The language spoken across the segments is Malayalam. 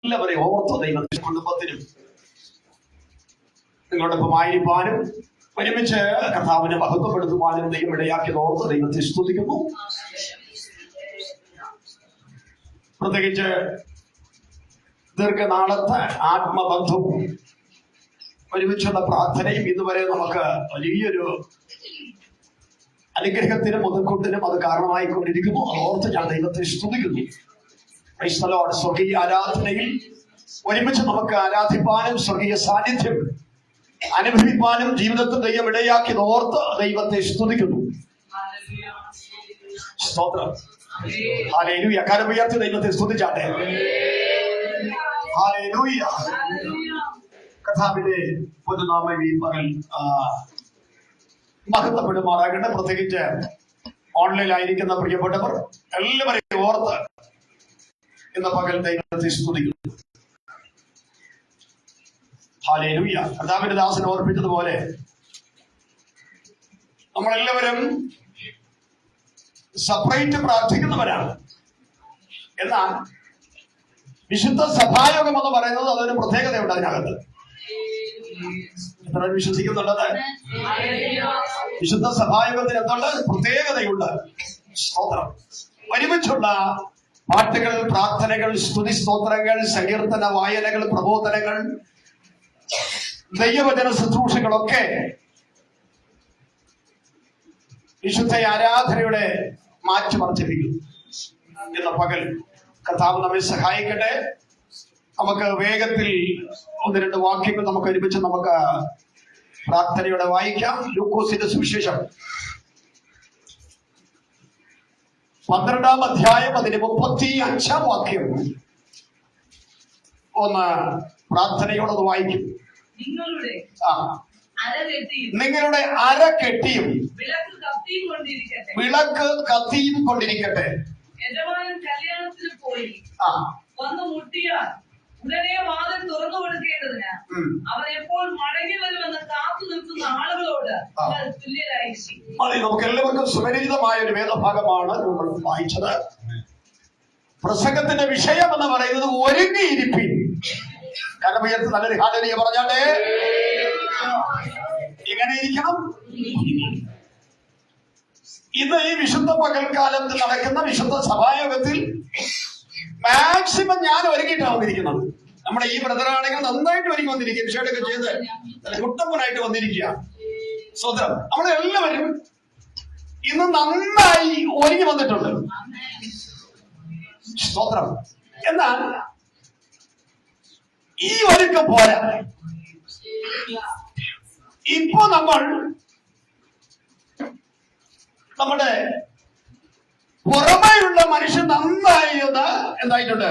എല്ലാവരെയും ഓർത്ത ദൈവത്തിന്റെ കുടുംബത്തിനും നിങ്ങളോടൊപ്പമായിരിക്കാനും ഒരുമിച്ച് കർത്താവിനെ മഹത്വപ്പെടുത്തുവാനും ദൈവം ഇടയാക്കിയത് ഓർത്ത് ദൈവത്തെ സ്തുതിക്കുന്നു. പ്രത്യേകിച്ച് ദീർഘനാളത്തെ ആത്മബന്ധവും ഒരുമിച്ചുള്ള പ്രാർത്ഥനയും ഇതുവരെ നമുക്ക് വലിയൊരു അനുഗ്രഹത്തിനും മുതൽക്കൂട്ടിനും അത് കാരണമായിക്കൊണ്ടിരിക്കുന്നു. അതോർത്ത് ഞാൻ ദൈവത്തെ സ്തുതിക്കുന്നു. സ്വർഗീയ ആരാധനയിൽ ഒരുമിച്ച് നമുക്ക് ആരാധിപ്പാനും സ്വർഗീയ സാന്നിധ്യം അനുഭവിപ്പാനും ജീവിതത്തിൽ ദൈവം ഇടയാക്കിയത് ഓർത്ത് ദൈവത്തെ സ്തുതിക്കുന്നു. സ്തോത്രം. ഹല്ലേലൂയ. കരം ഉയർത്തി ദൈവത്തെ സ്തുതിച്ചാട്ടെ. ഹല്ലേലൂയ. കർത്താവിന്റെ പൊതുനാമം ഈ പകൽ മഹത്വപ്പെടുമാറാകട്ടെ. പ്രത്യേകിച്ച് ഓൺലൈനിലായിരിക്കുന്ന പ്രിയപ്പെട്ടവർ എല്ലാവരെയും ഓർത്ത് ഇന്ന് പകൽ ദൈവത്തെ സ്തുതിക്കുന്നു. ഹല്ലേലൂയ. കർത്താവിന്റെ ദാസൻ ഓർപ്പിച്ചതുപോലെ നമ്മളെല്ലാവരും സെപ്പറേറ്റ് പ്രാർത്ഥിക്കുന്നവരാണ്. എന്നാൽ വിശുദ്ധ സഭായോഗം എന്ന് പറയുന്നത് അതൊരു പ്രത്യേകതയുണ്ട്. അതിനകത്ത് എത്ര വിശ്വസിക്കുന്നുള്ളത്? വിശുദ്ധ സഭായോഗത്തിന് എന്തുണ്ട്? പ്രത്യേകതയുണ്ട്. സ്തോത്രം. ഒരുമിച്ചുള്ള പാട്ടുകൾ, പ്രാർത്ഥനകൾ, സ്തുതി സ്തോത്രങ്ങൾ, സങ്കീർത്തന വായനകൾ, പ്രബോധനങ്ങൾ, ദൈവവചന ശുശ്രൂഷകളൊക്കെ വിശുദ്ധ ആരാധനയുടെ മാറ്റി വർദ്ധിപ്പിക്കും. എന്ന പകൽ കർത്താവ് നമ്മെ സഹായിക്കട്ടെ. നമുക്ക് വേഗത്തിൽ ഒന്ന് രണ്ട് വാക്യങ്ങൾ നമുക്ക് ഒരുമിച്ച് നമുക്ക് പ്രാർത്ഥനയോടെ വായിക്കാം. ലൂക്കോസിന്റെ സുവിശേഷം 12-ാം അധ്യായം അതിന്റെ 35-ാം വാക്യം ഒന്ന് പ്രാർത്ഥനയോടൊന്ന് വായിക്കും. നിങ്ങളുടെ അര കെട്ടിയും വിളക്ക് കത്തിയും കൊണ്ടിരിക്കട്ടെ. കല്യാണത്തിന് പോയി വന്ന് മുട്ടിയാൽ ഉടനെ വാതിൽ തുറന്നു കൊടുക്കേണ്ടതിന് അവർ എപ്പോൾ മടങ്ങി വരുമെന്ന് കാത്തു നിൽക്കുന്ന ആളുകളോട് തുല്യരായിരിക്കും. അതെ, നമുക്ക് എല്ലാവർക്കും സുപരിചിതമായ ഒരു വേദഭാഗമാണ് നമ്മൾ വായിച്ചത്. പ്രസംഗത്തിന്റെ വിഷയം എന്ന് പറയുന്നത് ഒരുങ്ങിയിരിപ്പിൻ. കാരണം ഉയർത്ത് നല്ലൊരു ഹാലരിയ പറഞ്ഞാട്ടെ. എങ്ങനെ ഇരിക്കണം? ഇന്ന് ഈ വിശുദ്ധ പകൽക്കാലത്ത് നടക്കുന്ന വിശുദ്ധ സഭായോഗത്തിൽ മാക്സിമം ഞാൻ ഒരുങ്ങിയിട്ടാണ് വന്നിരിക്കുന്നത്. നമ്മുടെ ഈ ബ്രദറാണെങ്കിൽ നന്നായിട്ട് ഒരുങ്ങി വന്നിരിക്കുക, ഷർട്ടൊക്കെ ചെയ്ത് കുട്ടപ്പനായിട്ട് വന്നിരിക്കുക. സ്വതന്ത്രം. നമ്മളെല്ലാവരും ഇന്ന് നന്നായി ഒരുങ്ങി വന്നിട്ടുണ്ട്. സ്തോത്രം. എന്നാൽ ഈ ഒരുക്കം പോരാ. ഇപ്പൊ നമ്മുടെ പുറമേയുള്ള മനുഷ്യൻ നന്നായി എന്തായിട്ടുണ്ട്?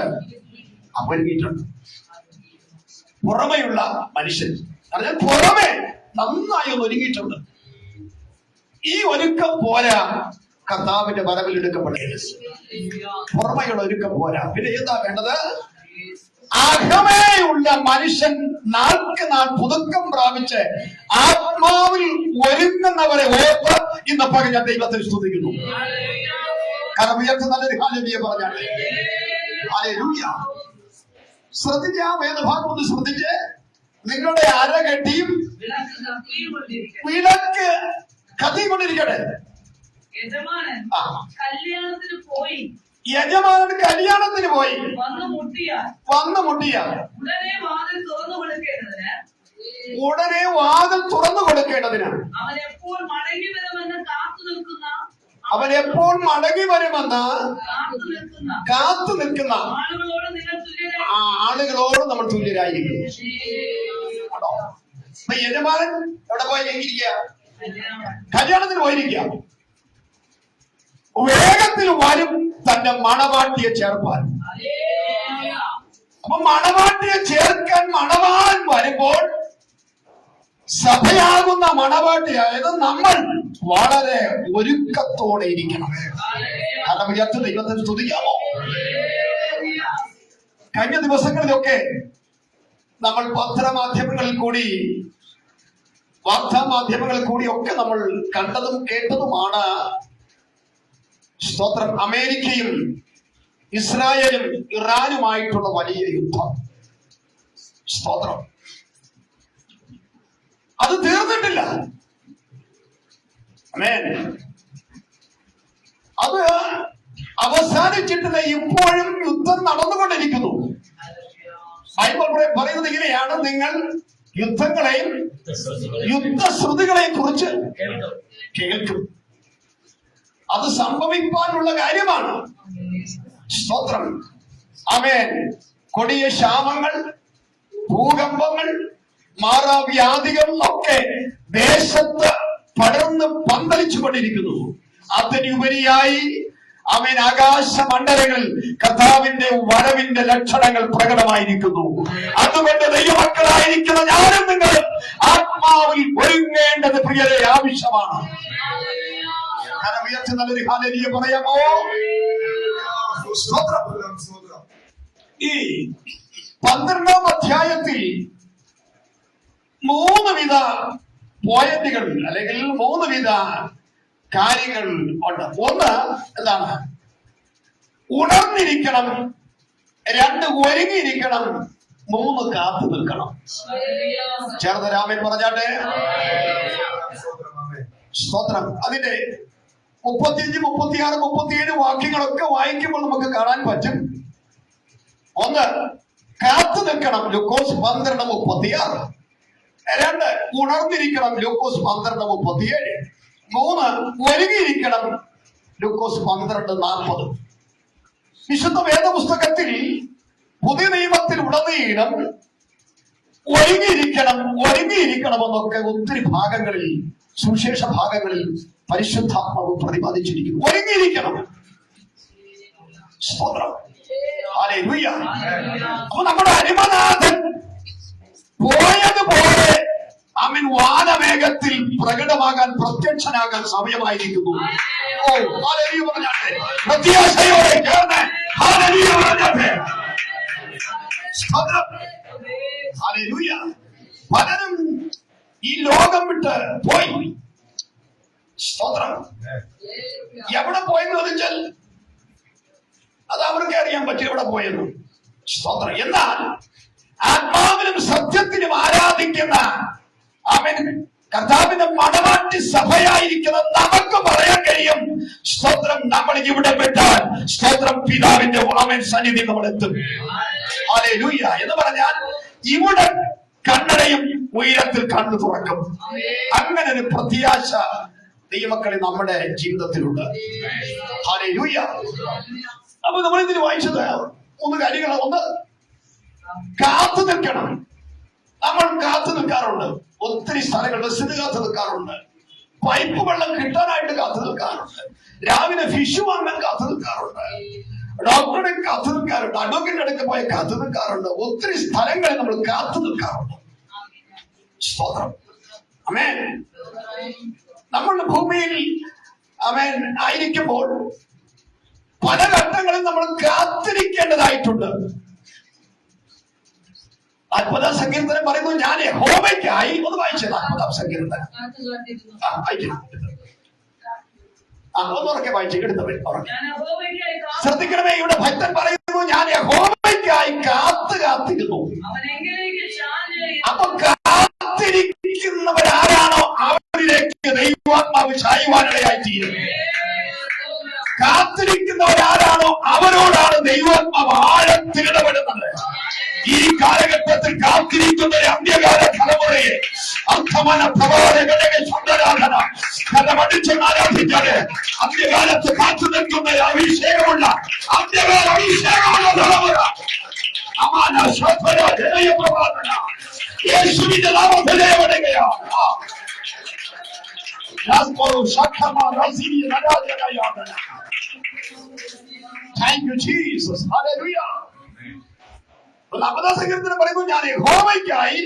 ഒരുങ്ങിയിട്ടുണ്ട്. പുറമെയുള്ള മനുഷ്യൻ പറഞ്ഞാൽ പുറമെ നന്നായി ഒരുങ്ങിയിട്ടുണ്ട്. ഈ ഒരുക്കം പോരാ കർത്താവിന്റെ വരവിൽ എടുക്കപ്പെടുന്നത്. പുറമെയുള്ള ഒരുക്കം പോരാ. പിന്നെ എന്താ വേണ്ടത്? അകമേയുള്ള മനുഷ്യൻ നാൾക്ക് നാൾ പുതുക്കം പ്രാപിച്ച് ആത്മാവിൽ ഒരുങ്ങുന്നവരെ ഓർത്ത് ഇന്ന് പകൽ ഞാൻ ദൈവത്തെ സ്തുതിക്കുന്നു. കാരണം ഉയർത്ത് നല്ലൊരു ഹാലരിയ പറഞ്ഞാട്ടെ. ഹല്ലേലൂയ. ശ്രദ്ധിച്ച് ആ വേദഭാഗം ഒന്ന് ശ്രദ്ധിച്ച്. നിങ്ങളുടെ അര കെട്ടിയും വിളക്ക് കത്തിക്കൊണ്ടിരിക്കട്ടെ. യജമാനൻ കല്യാണത്തിന് പോയി വന്ന് മുട്ടിയാൽ ഉടനെ വാതിൽ തുറന്നു കൊടുക്കേണ്ടതിന് അവൻ എപ്പോൾ മടങ്ങി വരുമെന്ന് കാത്തു നിൽക്കുന്ന ആളുകളോട് നമ്മൾ തുല്യരായിരിക്കും. യജമാനൻ എവിടെ പോയിരിക്കുക? കല്യാണത്തിന് പോയിരിക്കുക. വേഗത്തിൽ വരും തന്റെ മണവാട്ടിയെ ചേർപ്പാൻ. അപ്പൊ മണവാട്ടിയെ ചേർക്കാൻ മണവാൻ വരുമ്പോൾ സഭയാകുന്ന മണവാട്ടിയായത് നമ്മൾ വളരെ ഒരുക്കത്തോടെ ഇരിക്കണം. കാരണം ഉയർത്ത് ദൈവത്തെ സ്തുതിക്കാമോ? കഴിഞ്ഞ ദിവസങ്ങളിലൊക്കെ നമ്മൾ പത്രമാധ്യമങ്ങളിൽ കൂടി വാർത്താമാധ്യമങ്ങളിൽ കൂടി ഒക്കെ നമ്മൾ കണ്ടതും കേട്ടതുമാണ്. സ്തോത്രം. അമേരിക്കയും ഇസ്രായേലും ഇറാനുമായിട്ടുള്ള വലിയ യുദ്ധം. സ്തോത്രം. അത് തീർന്നിട്ടില്ല. ആമേൻ. അത് അവസാനിച്ചിട്ടില്ല. ഇപ്പോഴും യുദ്ധം നടന്നുകൊണ്ടിരിക്കുന്നു. ബൈബിൾ പറയുന്നത് ഇങ്ങനെയാണ്: നിങ്ങൾ യുദ്ധങ്ങളെയും യുദ്ധശ്രുതികളെയും കുറിച്ച് കേൾക്കും. അത് സംഭവിക്കാനുള്ള കാര്യമാണ്. സ്തോത്രം. ആമേൻ. കൊടിയ ക്ഷാമങ്ങൾ, ഭൂകമ്പങ്ങൾ, മാറാവ്യാധികൾ ഒക്കെ ദേശത്ത് പടർന്ന് പന്തലിച്ചു കൊണ്ടിരിക്കുന്നു. അതിനുപരിയായി ആമേൻ ആകാശമണ്ഡലങ്ങളിൽ കർത്താവിന്റെ വരവിന്റെ ലക്ഷണങ്ങൾ പ്രകടമായിരിക്കുന്നു. അതുകൊണ്ട് ദൈവമക്കളായിരിക്കുന്ന ഞാനും നിങ്ങൾ ആത്മാവിൽ ഒരുങ്ങേണ്ടത് പ്രിയരെ ആവശ്യമാണ്. ഉയർത്തി നല്ലൊരു ഹല്ലേലൂയ പറയാമോ? ഈ 12-ാം അധ്യായത്തിൽ 3 വിധ പോയിന്റുകൾ അല്ലെങ്കിൽ 3 വിധ കാര്യങ്ങൾ ഉണ്ട്. ഒന്ന് എന്താണ്? ഉണർന്നിരിക്കണം. 2 ഒരുങ്ങിയിരിക്കണം. 3 കാത്തു നിൽക്കണം. ചേർന്ന് രാമൻ പറഞ്ഞാട്ടെ. സ്തോത്രം. അതിന്റെ 35, 36, 37 വാക്യങ്ങളൊക്കെ വായിക്കുമ്പോൾ നമുക്ക് കാണാൻ പറ്റും. ഒന്ന്, കാത്തു നിൽക്കണം. ലൂക്കോസ് 12:36. 2, ഉണർന്നിരിക്കണം. ലൂക്കോസ് 12:37. 3, ഒരുങ്ങിയിരിക്കണം. ലൂക്കോസ് 12:40. വിശുദ്ധ വേദപുസ്തകത്തിൽ പുതിയ നിയമത്തിൽ ഉടനീളം ഒരുങ്ങിയിരിക്കണമെന്നൊക്കെ ഒത്തിരി ഭാഗങ്ങളിൽ, സുവിശേഷ ഭാഗങ്ങളിൽ പരിശുദ്ധാത്മാവ് പ്രതിപാദിച്ചിരിക്കുന്നു. ഒരുങ്ങിയിരിക്കണം. സ്തോത്രം. ഹല്ലേലൂയ. അപ്പൊ നമ്മുടെ അരിമനാഥൻ പോയതുപോലെ അവൻ വാനവേഗത്തിൽ പ്രകടമാകാൻ, പ്രത്യക്ഷനാകാൻ സമയമായിരിക്കുന്നു. ഓ ഹല്ലേലൂയ പറഞ്ഞാട്ടെ. പ്രത്യാശയോടെ ചേർന്ന് ഹല്ലേലൂയ പറഞ്ഞാട്ടെ. സ്തോത്രം. ഹല്ലേലൂയ. പലരും ഈ ലോകം വിട്ട് പോയി. സ്തോത്രം. എവിടെ പോയെന്ന് ചോദിച്ചാൽ അത് അവർക്ക് അറിയാൻ പറ്റും എവിടെ പോയെന്ന്. സ്തോത്രം. എന്നാൽ ആത്മാവിനും സത്യത്തിനും ആരാധിക്കുന്ന അവൻ കർത്താവിന്റെ മണവാട്ടി സഭയായിരിക്കുന്ന നമുക്ക് പറയാൻ കഴിയും. സ്തോത്രം. നമ്മൾ ഇവിടെ വിട്ടാൽ സ്തോത്രം പിതാവിന്റെ അവൻ സന്നിധി നമ്മൾ എത്തും. ഹല്ലേലൂയ എന്ന് പറഞ്ഞാൽ ഇവിടെ കണ്ണടയും ഉയരത്തിൽ കണ്ണു തുറക്കും. അങ്ങനെ ഒരു പ്രത്യാശ ദൈവമക്കളെ നമ്മുടെ ജീവിതത്തിലുണ്ട്. ഹല്ലേലൂയ. അപ്പൊ നമ്മൾ ഇതിൽ വായിച്ചത് 3 കാര്യങ്ങൾ. ഒന്ന്, കാത്തു നിൽക്കണം. നമ്മൾ കാത്തു നിൽക്കാറുണ്ട്. ഒത്തിരി സ്ഥലങ്ങൾ ബസ്സിന് കാത്തു നിൽക്കാറുണ്ട്. പൈപ്പ് വെള്ളം കിട്ടാനായിട്ട് കാത്തു നിൽക്കാറുണ്ട്. രാവിലെ ഫിഷ് വാങ്ങാൻ കാത്തു നിൽക്കാറുണ്ട്. ഡോക്ടറുടെ കാത്തു നിൽക്കാറുണ്ട്. അഡ്വക്കേറ്റിന്റെ അടുത്ത് പോയി കാത്തു നിൽക്കാറുണ്ട്. ഒത്തിരി സ്ഥലങ്ങളിൽ നമ്മൾ കാത്തു നിൽക്കാറുണ്ട്. സ്തോത്രം. ആമേൻ. നമ്മളുടെ ഭൂമിയിൽ ആമേൻ ആയിരിക്കുമ്പോൾ പല ഘട്ടങ്ങളിൽ നമ്മൾ കാത്തിരിക്കേണ്ടതായിട്ടുണ്ട്. 40-ാം സങ്കീർത്തനം പറയുന്നു, ഞാൻ യഹോവയ്ക്കായി. ഒന്ന് വായിച്ചത് 40-ാം സങ്കീർത്തനം. ഒന്നുറക്കെ വായിച്ചു എടുത്തവൻ. ശ്രദ്ധിക്കണമേ, ഇവിടെ ഭക്തൻ പറയുന്നു, ഞാൻ യഹോവയ്ക്കായി കാത്തിരുന്നു. അപ്പൊ കാത്തിരിക്കുന്നവരാരാണോ അവരിലേക്ക് ദൈവാത്മാവ് ചായുവാനിടയായി തീരും. കാത്തിരിക്കുന്നവരാരാണോ അവരോടാണ് ദൈവാത്മാവ് ആഴത്തിൽ ഇടപെടുന്നത്. ഈ കാലഘട്ടത്തിൽ കാത്തിരിക്കുന്ന അന്ത്യകാല തലമുറയെ അർത്ഥമന പ്രവാചകനെ സ്വന്തരാധന കലമടിച്ചെന്ന് ആരാധിച്ചാല് അന്ത്യകാലത്ത് കാത്തു നിൽക്കുന്ന അഭിഷേകമുള്ള അന്ത്യകാല അഭിഷേകമുള്ള തലമുറ അമാന ശ്രദ്ധ ജനയ പ്രവാദന യേശുവിന്റെ നാമത്തിലെ വരികയാണ്. Thank you, Jesus. Hallelujah. 40-ാം സങ്കീർത്തനം പറയുന്നു, ഞാൻ യഹോവയ്ക്കായി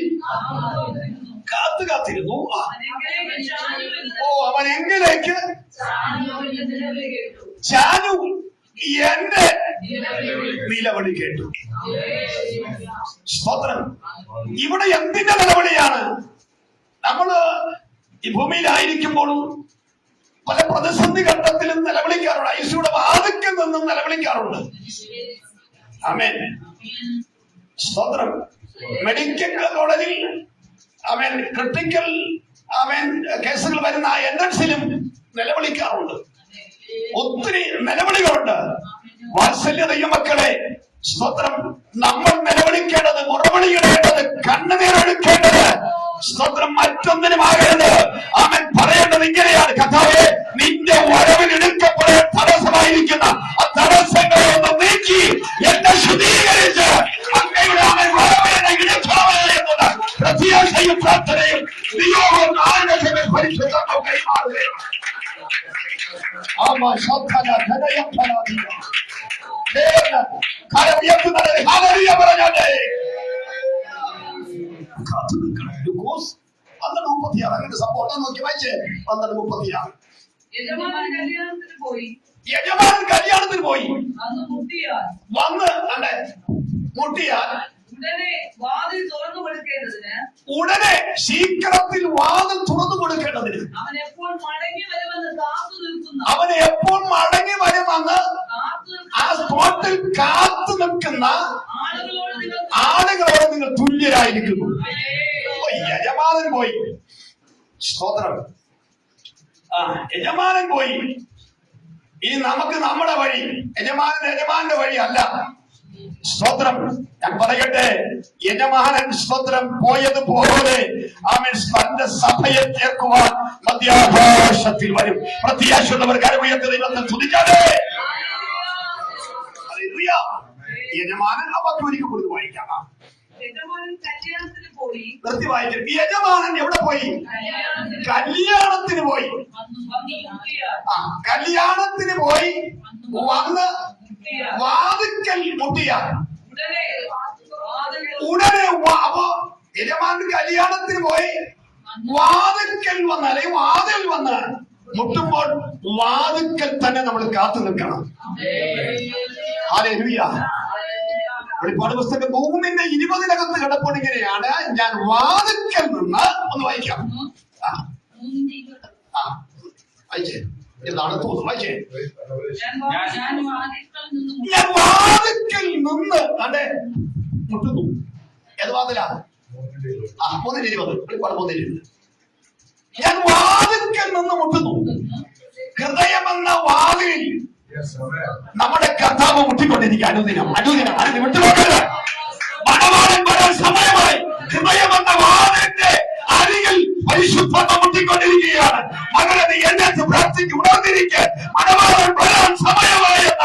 കാത്തിരുന്നു. അവൻ എങ്കിലേക്ക് ചാനു എന്റെ നിലവിളി കേട്ടു. സ്തോത്രം. ഇവിടെ എന്തിന്റെ നിലവിളിയാണ്? നമ്മള് ഈ ഭൂമിയിലായിരിക്കുമ്പോഴും പല പ്രതിസന്ധി ഘട്ടത്തിലും നിലവിളിക്കാറുണ്ട്. ഐസിയുടെ വാതിക്കൽ നിന്നും നിലവിളിക്കാറുണ്ട്. ആമേൻ. സ്തോത്രം. മെഡിക്കൽ കോളേജിൽ ആമേൻ ക്രിട്ടിക്കൽ ആമേൻ കേസുകൾ വരുന്ന എൻട്രൻസിലും നിലവിളിക്കാറുണ്ട്. ഒത്തിരി നിലവിളികളുണ്ട്. വാത്സല്യ ദൈവമക്കളെ, സ്തോത്രം, നമ്മൾ നിലവിളിക്കേണ്ടത്, മുറവിളിയിടേണ്ടത്, കണ്ണുനീരൊഴുക്കേണ്ടത്, സ്തോത്രം, മറ്റൊന്നിനുമാകരുത്. അവൻ പറയേണ്ടത് ഇങ്ങനെയാണ്: കർത്താവേ, നിന്റെ വരവിൽ എടുക്കപ്പെടാൻ തടസ്സമായിരിക്കുന്ന ആ തടസ്സങ്ങളെ ഒന്ന് നീക്കി എന്നെ ശുദ്ധീകരിച്ച് അങ്ങയുടെ അവൻ വരവിനെ എടുക്കാമേ എന്നുള്ള പ്രത്യാശയും പ്രാർത്ഥനയും നിയോഗവും ആരുടെ പരിശുദ്ധമോ കൈമാറുകയാണ്. അങ്ങനെ സപ്പോർട്ട് നോക്കി വായിച്ചേ. 12:36. യജമാനൻ കല്യാണത്തിന് പോയി വന്ന് മുട്ടിയാൽ ഉടനെ ശീഘ്രത്തിൽ വാതിൽ തുറന്നു കൊടുക്കേണ്ടതിന് അവൻ എപ്പോൾ മടങ്ങി വരുമെന്ന് ആ സ്പോട്ടിൽ കാത്തു നിൽക്കുന്ന ആളുകളോട് നിങ്ങൾ തുല്യരായിരിക്കുന്നു. യജമാനൻ പോയി. സ്തോത്രം. യജമാനൻ പോയി. ഇനി നമുക്ക് നമ്മുടെ വഴി, യജമാനന്റെ വഴി അല്ല. സ്തോത്രം. ഞാൻ പറയട്ടെ, യജമാനൻ സ്തോത്രം പോയതുപോലെ അവൻ തന്റെ സഭയെ ചേർക്കുവാൻ മധ്യാകാശത്തിൽ വരും. പ്രത്യാശയുള്ളവർ കരമുയർത്തി ദൈവത്തെ സ്തുതിക്കാതെ. യജമാനൻ അവർക്ക് ഒരിക്കൽ കൊടുത്ത് വായിക്കാം. നിർത്തി വായിക്കും. യജമാനൻ എവിടെ പോയി? കല്യാണത്തിന് പോയി. കല്യാണത്തിന് പോയി വന്ന് വാതിക്കൽ മുട്ടിയാൽ ഉടനെ അപ്പോ യജമാനൻ കല്യാണത്തിന് പോയി വാതിക്കൽ വന്ന്, അല്ലെങ്കിൽ വാതിൽ വന്ന് മുട്ടുമ്പോൾ വാതിക്കൽ തന്നെ നമ്മൾ കാത്തു നിൽക്കണം. ഹല്ലേലൂയ. വെളിപ്പാട് പുസ്തകം 3:20 കിടപ്പോൾ ഇങ്ങനെയാണ്: ഞാൻ വാതിക്കൽ നിന്ന്, ഒന്ന് വായിക്കാം. വായിച്ചേ. എന്താണ് തോന്നുന്നു? വായിച്ചേ. ഞാൻ വാതിക്കൽ നിന്ന് മുട്ടുന്നു. ഏത് വാതിലാ? 3:20. വെളിപ്പാട് 3:20. ഞാൻ വാതിക്കൽ നിന്ന് മുട്ടുന്നു. ഹൃദയമെന്ന വാതിൽ നമ്മുടെ കർത്താവ് മുട്ടിക്കൊണ്ടിരിക്കുക. അനുദിനം അതിന് വിട്ടുപോകരുത്. മണവാളൻ വരാൻ സമയമായി. ഹൃദയമെന്ന വാതിലിന്റെ അരികിൽ പരിശുദ്ധത മുട്ടിക്കൊണ്ടിരിക്കുകയാണ്. മകളെ, നീ എന്നെ പ്രാർത്ഥിക്ക്, ഉണർന്നിരിക്കുക. മണവാളൻ വരാൻ സമയമായി എന്ന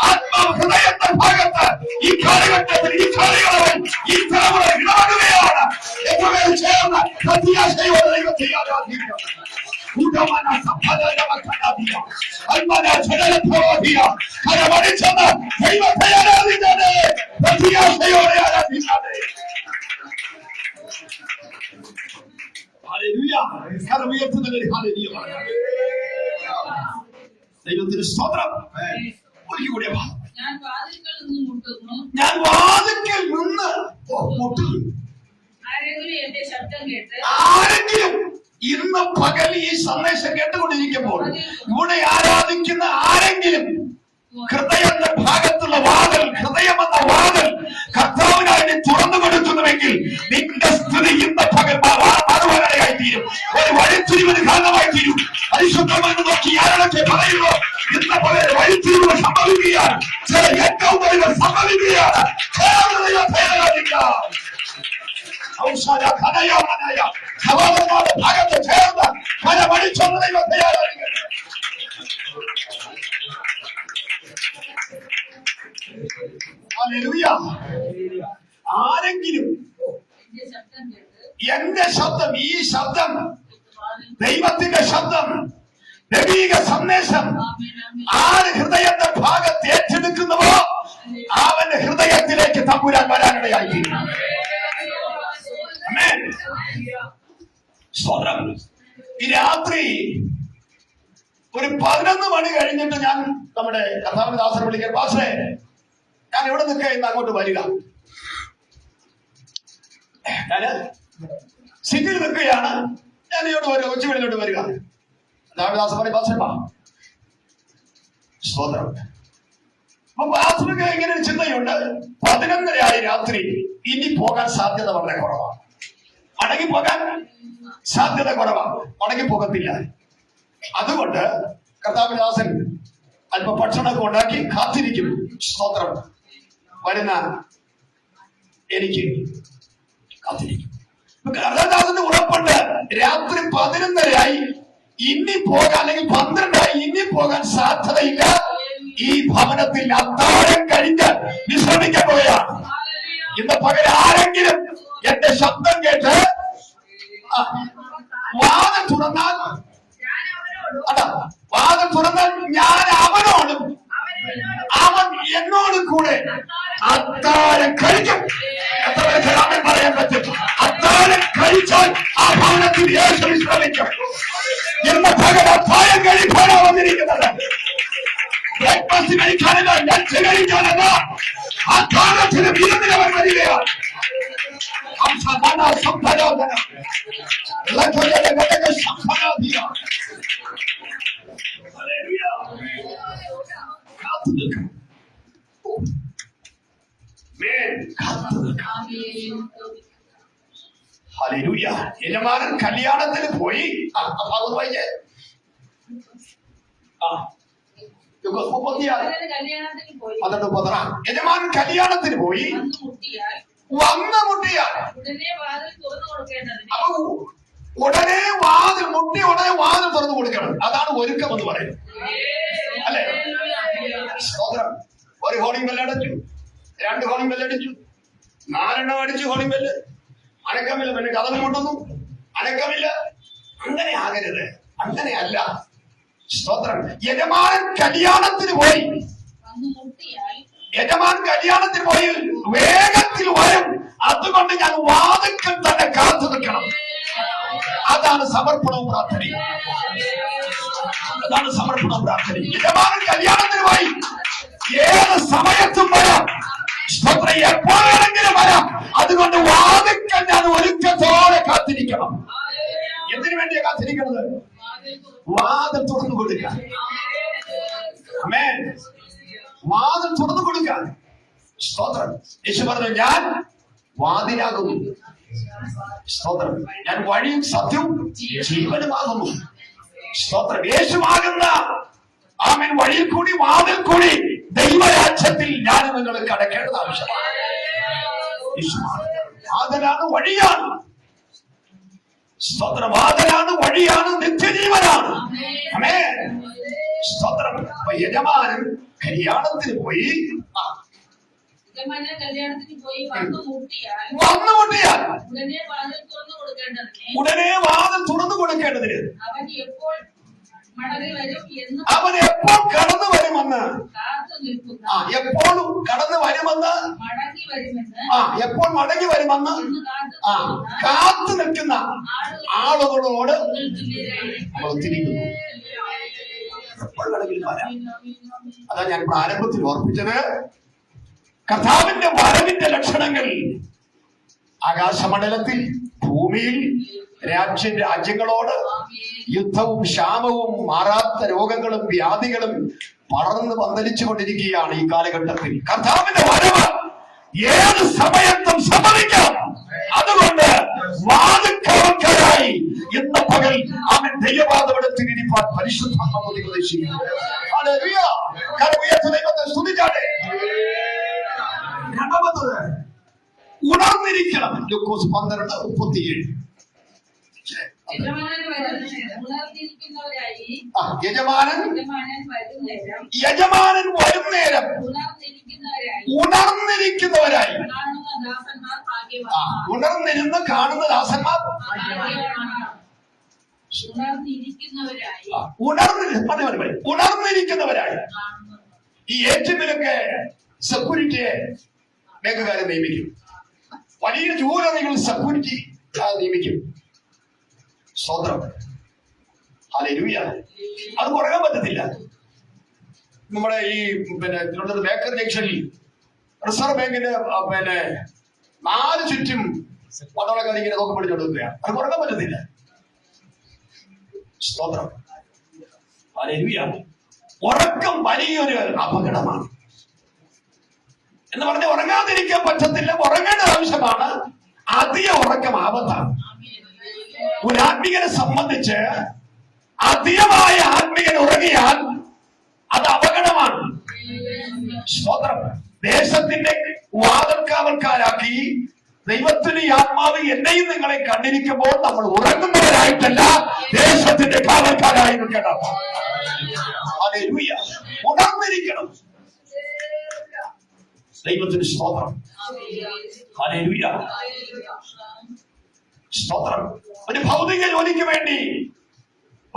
ആത്മാവ് ഹൃദയത്തിന്റെ ഭാഗത്ത് ഈ കാലഘട്ടത്തിൽ, ഈ കാലയളവിൽ, ഈ തലമുറ ഇടപെടുകയാണ്. എത്രപേർ ചേർന്ന് പ്രത്യാശയോടെ ദൈവത്തെ ആരാധിക്കുക. കരമടിച്ചെന്ന് ദൈവത്തെ ആരാധിക്കാതെ, പ്രത്യാശയോടെ ആരാധിക്കാതെ. ദൈവത്തിന് സ്തോത്രം. ഒരിക്കൽ കൂടി ഞാൻ വാതിൽക്കൽ നിന്ന് മുട്ടുന്നു. ആരെങ്കിലും ഇന്ന് പകൽ ഈ സന്ദേശം കേട്ടുകൊണ്ടിരിക്കുമ്പോൾ ഇവിടെ ആരാധിക്കുന്ന ആരെങ്കിലും ഹൃദയത്തിന്റെ ഭാഗത്തുള്ള വാതിൽ, ഹൃദയമെന്ന വാതിൽ കർത്താവിനായി തുറന്നു കൊടുക്കുന്നുവെങ്കിൽ നിന്റെ സ്ഥിതി ഇന്ന് പകൽ മറുവരയായി തീരും. ഒരു വഴിത്തിരിവിന് കാരണമായി തീരും. പരിശുദ്ധമെന്ന് നോക്കി ആരൊക്കെ പറയുന്നു, ഇന്ന് പകൽ വഴിത്തിരിവ് സംഭവിക്കുകയാണ്. ചില ഏറ്റവും വലിയ സംഭവിക്കുകയാണ്. സഹോദരന്മാരുടെ ഭാഗത്ത് ചേർന്ന് കരമടിച്ചൊന്ന് ദൈവത്തെ ആരാധിക്കട്ടെ. ഹല്ലേലൂയ. ആരെങ്കിലും എന്റെ ശബ്ദം, ഈ ശബ്ദം, ദൈവത്തിന്റെ ശബ്ദം, ദൈവിക സന്ദേശം ആര് ഹൃദയത്തെ ഭാഗത്ത് ഏറ്റെടുക്കുന്നുവോ അവന്റെ ഹൃദയത്തിലേക്ക് തമ്പുരാൻ വരാനിടയായി. ഈ രാത്രി ഒരു 11 മണി കഴിഞ്ഞിട്ട് ഞാൻ നമ്മുടെ കർത്താവിന്റെ ദാസനെ വിളിക്കാൻ, പാസ്റ്ററെ ഞാൻ ഇവിടെ നിൽക്കുക, ഇന്ന് അങ്ങോട്ട് വരിക. ഞാന് സിറ്റിയിൽ നിൽക്കുകയാണ്. ഞാൻ ഇവിടെ വരിക, കൊച്ചുവേളിയിലോട്ട് വരിക. ദാവീദാസൻ പറയും പാസ്റ്റർ സ്തോത്രം. അപ്പൊ പാസ്റ്റർക്ക് ഇങ്ങനെ ഒരു ചിന്തയുണ്ട്, 11:30 രാത്രി, ഇനി പോകാൻ സാധ്യത വളരെ കുറവാണ്. മടങ്ങി പോകാൻ സാധ്യത കുറവാണ്, മടങ്ങി പോകത്തില്ല. അതുകൊണ്ട് കർത്താവിദാസൻ അല്പ ഭക്ഷണമൊക്കെ ഉണ്ടാക്കി കാത്തിരിക്കും. സ്തോത്രം. വരുന്ന എനിക്ക് കാത്തിരിക്കും. കർത്താവിദാസന്റെ ഉറപ്പുണ്ട്, രാത്രി 11:30 ഇനി പോകാൻ, അല്ലെങ്കിൽ 12 ഇനി പോകാൻ സാധ്യതയില്ല. ഈ ഭവനത്തിൽ അത്താഴം കഴിഞ്ഞ് വിശ്രമിക്കാൻ പോവുകയാണ്. ഇന്ന് പകൽ ആരെങ്കിലും എന്റെ ശബ്ദം കേട്ട് വാതിൽ തുറന്നാൽ, വാതിൽ തുറന്നാൽ ഞാൻ അവനോടും അവൻ എന്നോടും കൂടെ അത്താഴം കഴിക്കും. എത്ര പേർക്ക് ആമേൻ പറയാൻ പറ്റും? അത്താഴം കഴിച്ചാൽ ആ ഭവനത്തിൽ യേശു വിശ്രമിക്കും. ഇന്ന് പകൽ അത്താഴം കഴിക്കാനാ വന്നിരിക്കുന്നത്. ബ്രേക്ക്ഫാസ്റ്റ് കഴിക്കാനല്ല, ലഞ്ച് കഴിക്കാനല്ല, അത്താഴത്തിന് വിരുന്നിനവൻ വരികയാണ്. യജമാനൻ കല്യാണത്തിന് പോയി. യജമാനൻ കല്യാണത്തിന് പോയി വന്ന് മുട്ടിയാൽ അപ്പൊ ഉടനെ വാതിൽ മുട്ടി, ഉടനെ വാതിൽ തുറന്നു കൊടുക്കണം. അതാണ് ഒരുക്കം എന്ന് പറയുന്നത്, അല്ലെ? സ്തോത്രം. ഒരു ഹോളിംഗ് ബെല്ലടിച്ചു, 2 ഹോളിംഗ് ബെല്ലടിച്ചു, 4 അടിച്ചു ഹോളിംഗ് ബെല്ല്, അനക്കമില്ല. പിന്നെ കഥകൾ കൊണ്ടുവന്നു, അനക്കമില്ല. അങ്ങനെ ആകരുത്, അങ്ങനെയല്ല. സ്തോത്രം. യജമാനൻ കല്യാണത്തിന് പോയി, യജമാൻ കല്യാണത്തിന് പോയി വേഗത്തിൽ വരും. അതുകൊണ്ട് ഞാൻ വാതിൽക്കൽ തന്നെ കാത്തു നിൽക്കണം. അതാണ് സമർപ്പണവും പ്രാർത്ഥനയും. അതാണ് സമർപ്പണവും പ്രാർത്ഥനയും. യജമാനൻ കല്യാണത്തിന് പോയി, ഏത് സമയത്തും വരാം, എപ്പോൾ വേണമെങ്കിലും വരാം. അതുകൊണ്ട് വാതിൽക്കൽ ഞാൻ ഒരുക്കത്തോടെ കാത്തിരിക്കണം. എന്തിനു വേണ്ടിയാ കാത്തിരിക്കുന്നത്? വാതിൽ തുറന്നു കൊടുക്കാൻ. ആമേൻ. വാതിൽ തുറന്നു കൊടുക്കാൻ. സ്തോത്രം. യേശു പറഞ്ഞു, ഞാൻ വാതിലാകുന്നു. സ്തോത്രം. ഞാൻ വഴിയും സത്യവും ജീവനുമാകുന്നു. സ്തോത്രം. യേശുവാകുന്ന ആമേൻ വഴിയിൽ കൂടി, വാതിൽ കൂടി ദൈവരാജ്യത്തിൽ ഞാൻ നിങ്ങൾ കടക്കേണ്ടത് ആവശ്യമാണ്. വാതിലാണ്, വഴിയാണ്. സ്തോത്രം. വാതിലാണ്, വഴിയാണ്, നിത്യജീവനാണ്. ആമേൻ. സ്തോത്രം. യജമാനൻ കല്യാണത്തിന് പോയി, വന്നു മുട്ടിയാൽ ഉടനെ വാതിൽ തുറന്നു കൊടുക്കേണ്ടതിന് അവൻ എപ്പോൾ കടന്നു വരുമെന്ന്, എപ്പോഴും കടന്നു വരുമെന്ന്, എപ്പോൾ മടങ്ങി വരുമെന്ന് കാത്തു നിൽക്കുന്ന ആളുകളോട് നമ്മൾ തിരിക്കുന്നു. എപ്പോൾ വേണമെങ്കിലും വരാം. അതാ ഞാൻ പ്രാരംഭത്തിൽ ഓർപ്പിച്ചത്. കർത്താവിന്റെ വരവിന്റെ ലക്ഷണങ്ങൾ ആകാശമണ്ഡലത്തിൽ, ഭൂമിയിൽ, രാജ്യങ്ങളോട് യുദ്ധവും ക്ഷാമവും മാറാത്ത രോഗങ്ങളും വ്യാധികളും പടർന്ന് പന്തലിച്ചു കൊണ്ടിരിക്കുകയാണ് ഈ കാലഘട്ടത്തിൽ. കർത്താവിന്റെ വരവ് ഏത് സമയത്തും സംഭവിക്കാം. അതുകൊണ്ട് വാതിൽക്കവക്കാരായി ഇന്ന് പകൽ അവൻ ദൈവവാദമെടുത്തിരിക്കാൻ പരിശുദ്ധാത്മാവ് ഉപദേശിക്കുന്നു. ഹല്ലേലൂയ. കരമുയർത്തി ദൈവത്തെ സ്തുതിച്ചാട്ടെ. രണ്ടാമത്തത് ഉണർന്നിരിക്കണം. ലൂക്കോസ് 12:37. യജമാനൻ വരും നേരം ഉണർന്നിരിക്കുന്നവരായി, ഉണർന്നിരുന്ന് കാണുന്ന ദാസന്മാർ, ഉണർന്നിരിക്കുന്നവരായി. ഈ ഏറ്റിമിലൊക്കെ സെക്യൂരിറ്റിയെ ബാങ്കുകാരെ നിയമിക്കും. വലിയ ജൂലറികൾ സെക്യൂരിറ്റി നിയമിക്കും. സ്വതന്ത്രം. ഹല്ലേലൂയ. അത് കുറയാൻ പറ്റത്തില്ല. നമ്മുടെ ഈ തിരുവനന്തപുരം ബേക്കർ ജംഗ്ഷനിൽ റിസർവ് ബാങ്കിന്റെ 4 ചുറ്റും പടവളക്കാർ ഇങ്ങനെ നോക്കി പിടിച്ചോണ്ടിരിക്കുകയാണ്. അത് കുറയാൻ പറ്റത്തില്ല. സ്തോത്രം. ഹല്ലേലൂയ. ഉറക്കം വലിയൊരു അപകടമാണ് എന്ന് പറഞ്ഞ് ഉറങ്ങാതിരിക്കാൻ പറ്റത്തില്ല. ഉറങ്ങേണ്ട ആവശ്യമാണ്. അധിക ഉറക്കം ആപത്താണ്. ഒരു ആത്മീകനെ സംബന്ധിച്ച് അധികമായ ആത്മീകൻ ഉറങ്ങിയാൽ അത് അപകടമാണ്. സ്തോത്രം. ദേശത്തിന്റെ വാതിൽക്കാവൽക്കാരാക്കി ദൈവത്തിന് ഈ ആത്മാവ് എന്നെയും നിങ്ങളെ കണ്ടിരിക്കുമ്പോൾ നമ്മൾ ഉറങ്ങുന്നവരായിട്ടല്ല, ദേശത്തിന്റെ കാവൽക്കാരായി നിൽക്കണം. ഹല്ലേലൂയ. ഉണർന്നിരിക്കണം. ദൈവത്തിന് സ്തോത്രം. ഹല്ലേലൂയ. സ്തോത്രം. ഒരു ഭൗതിക ജോലിക്ക് വേണ്ടി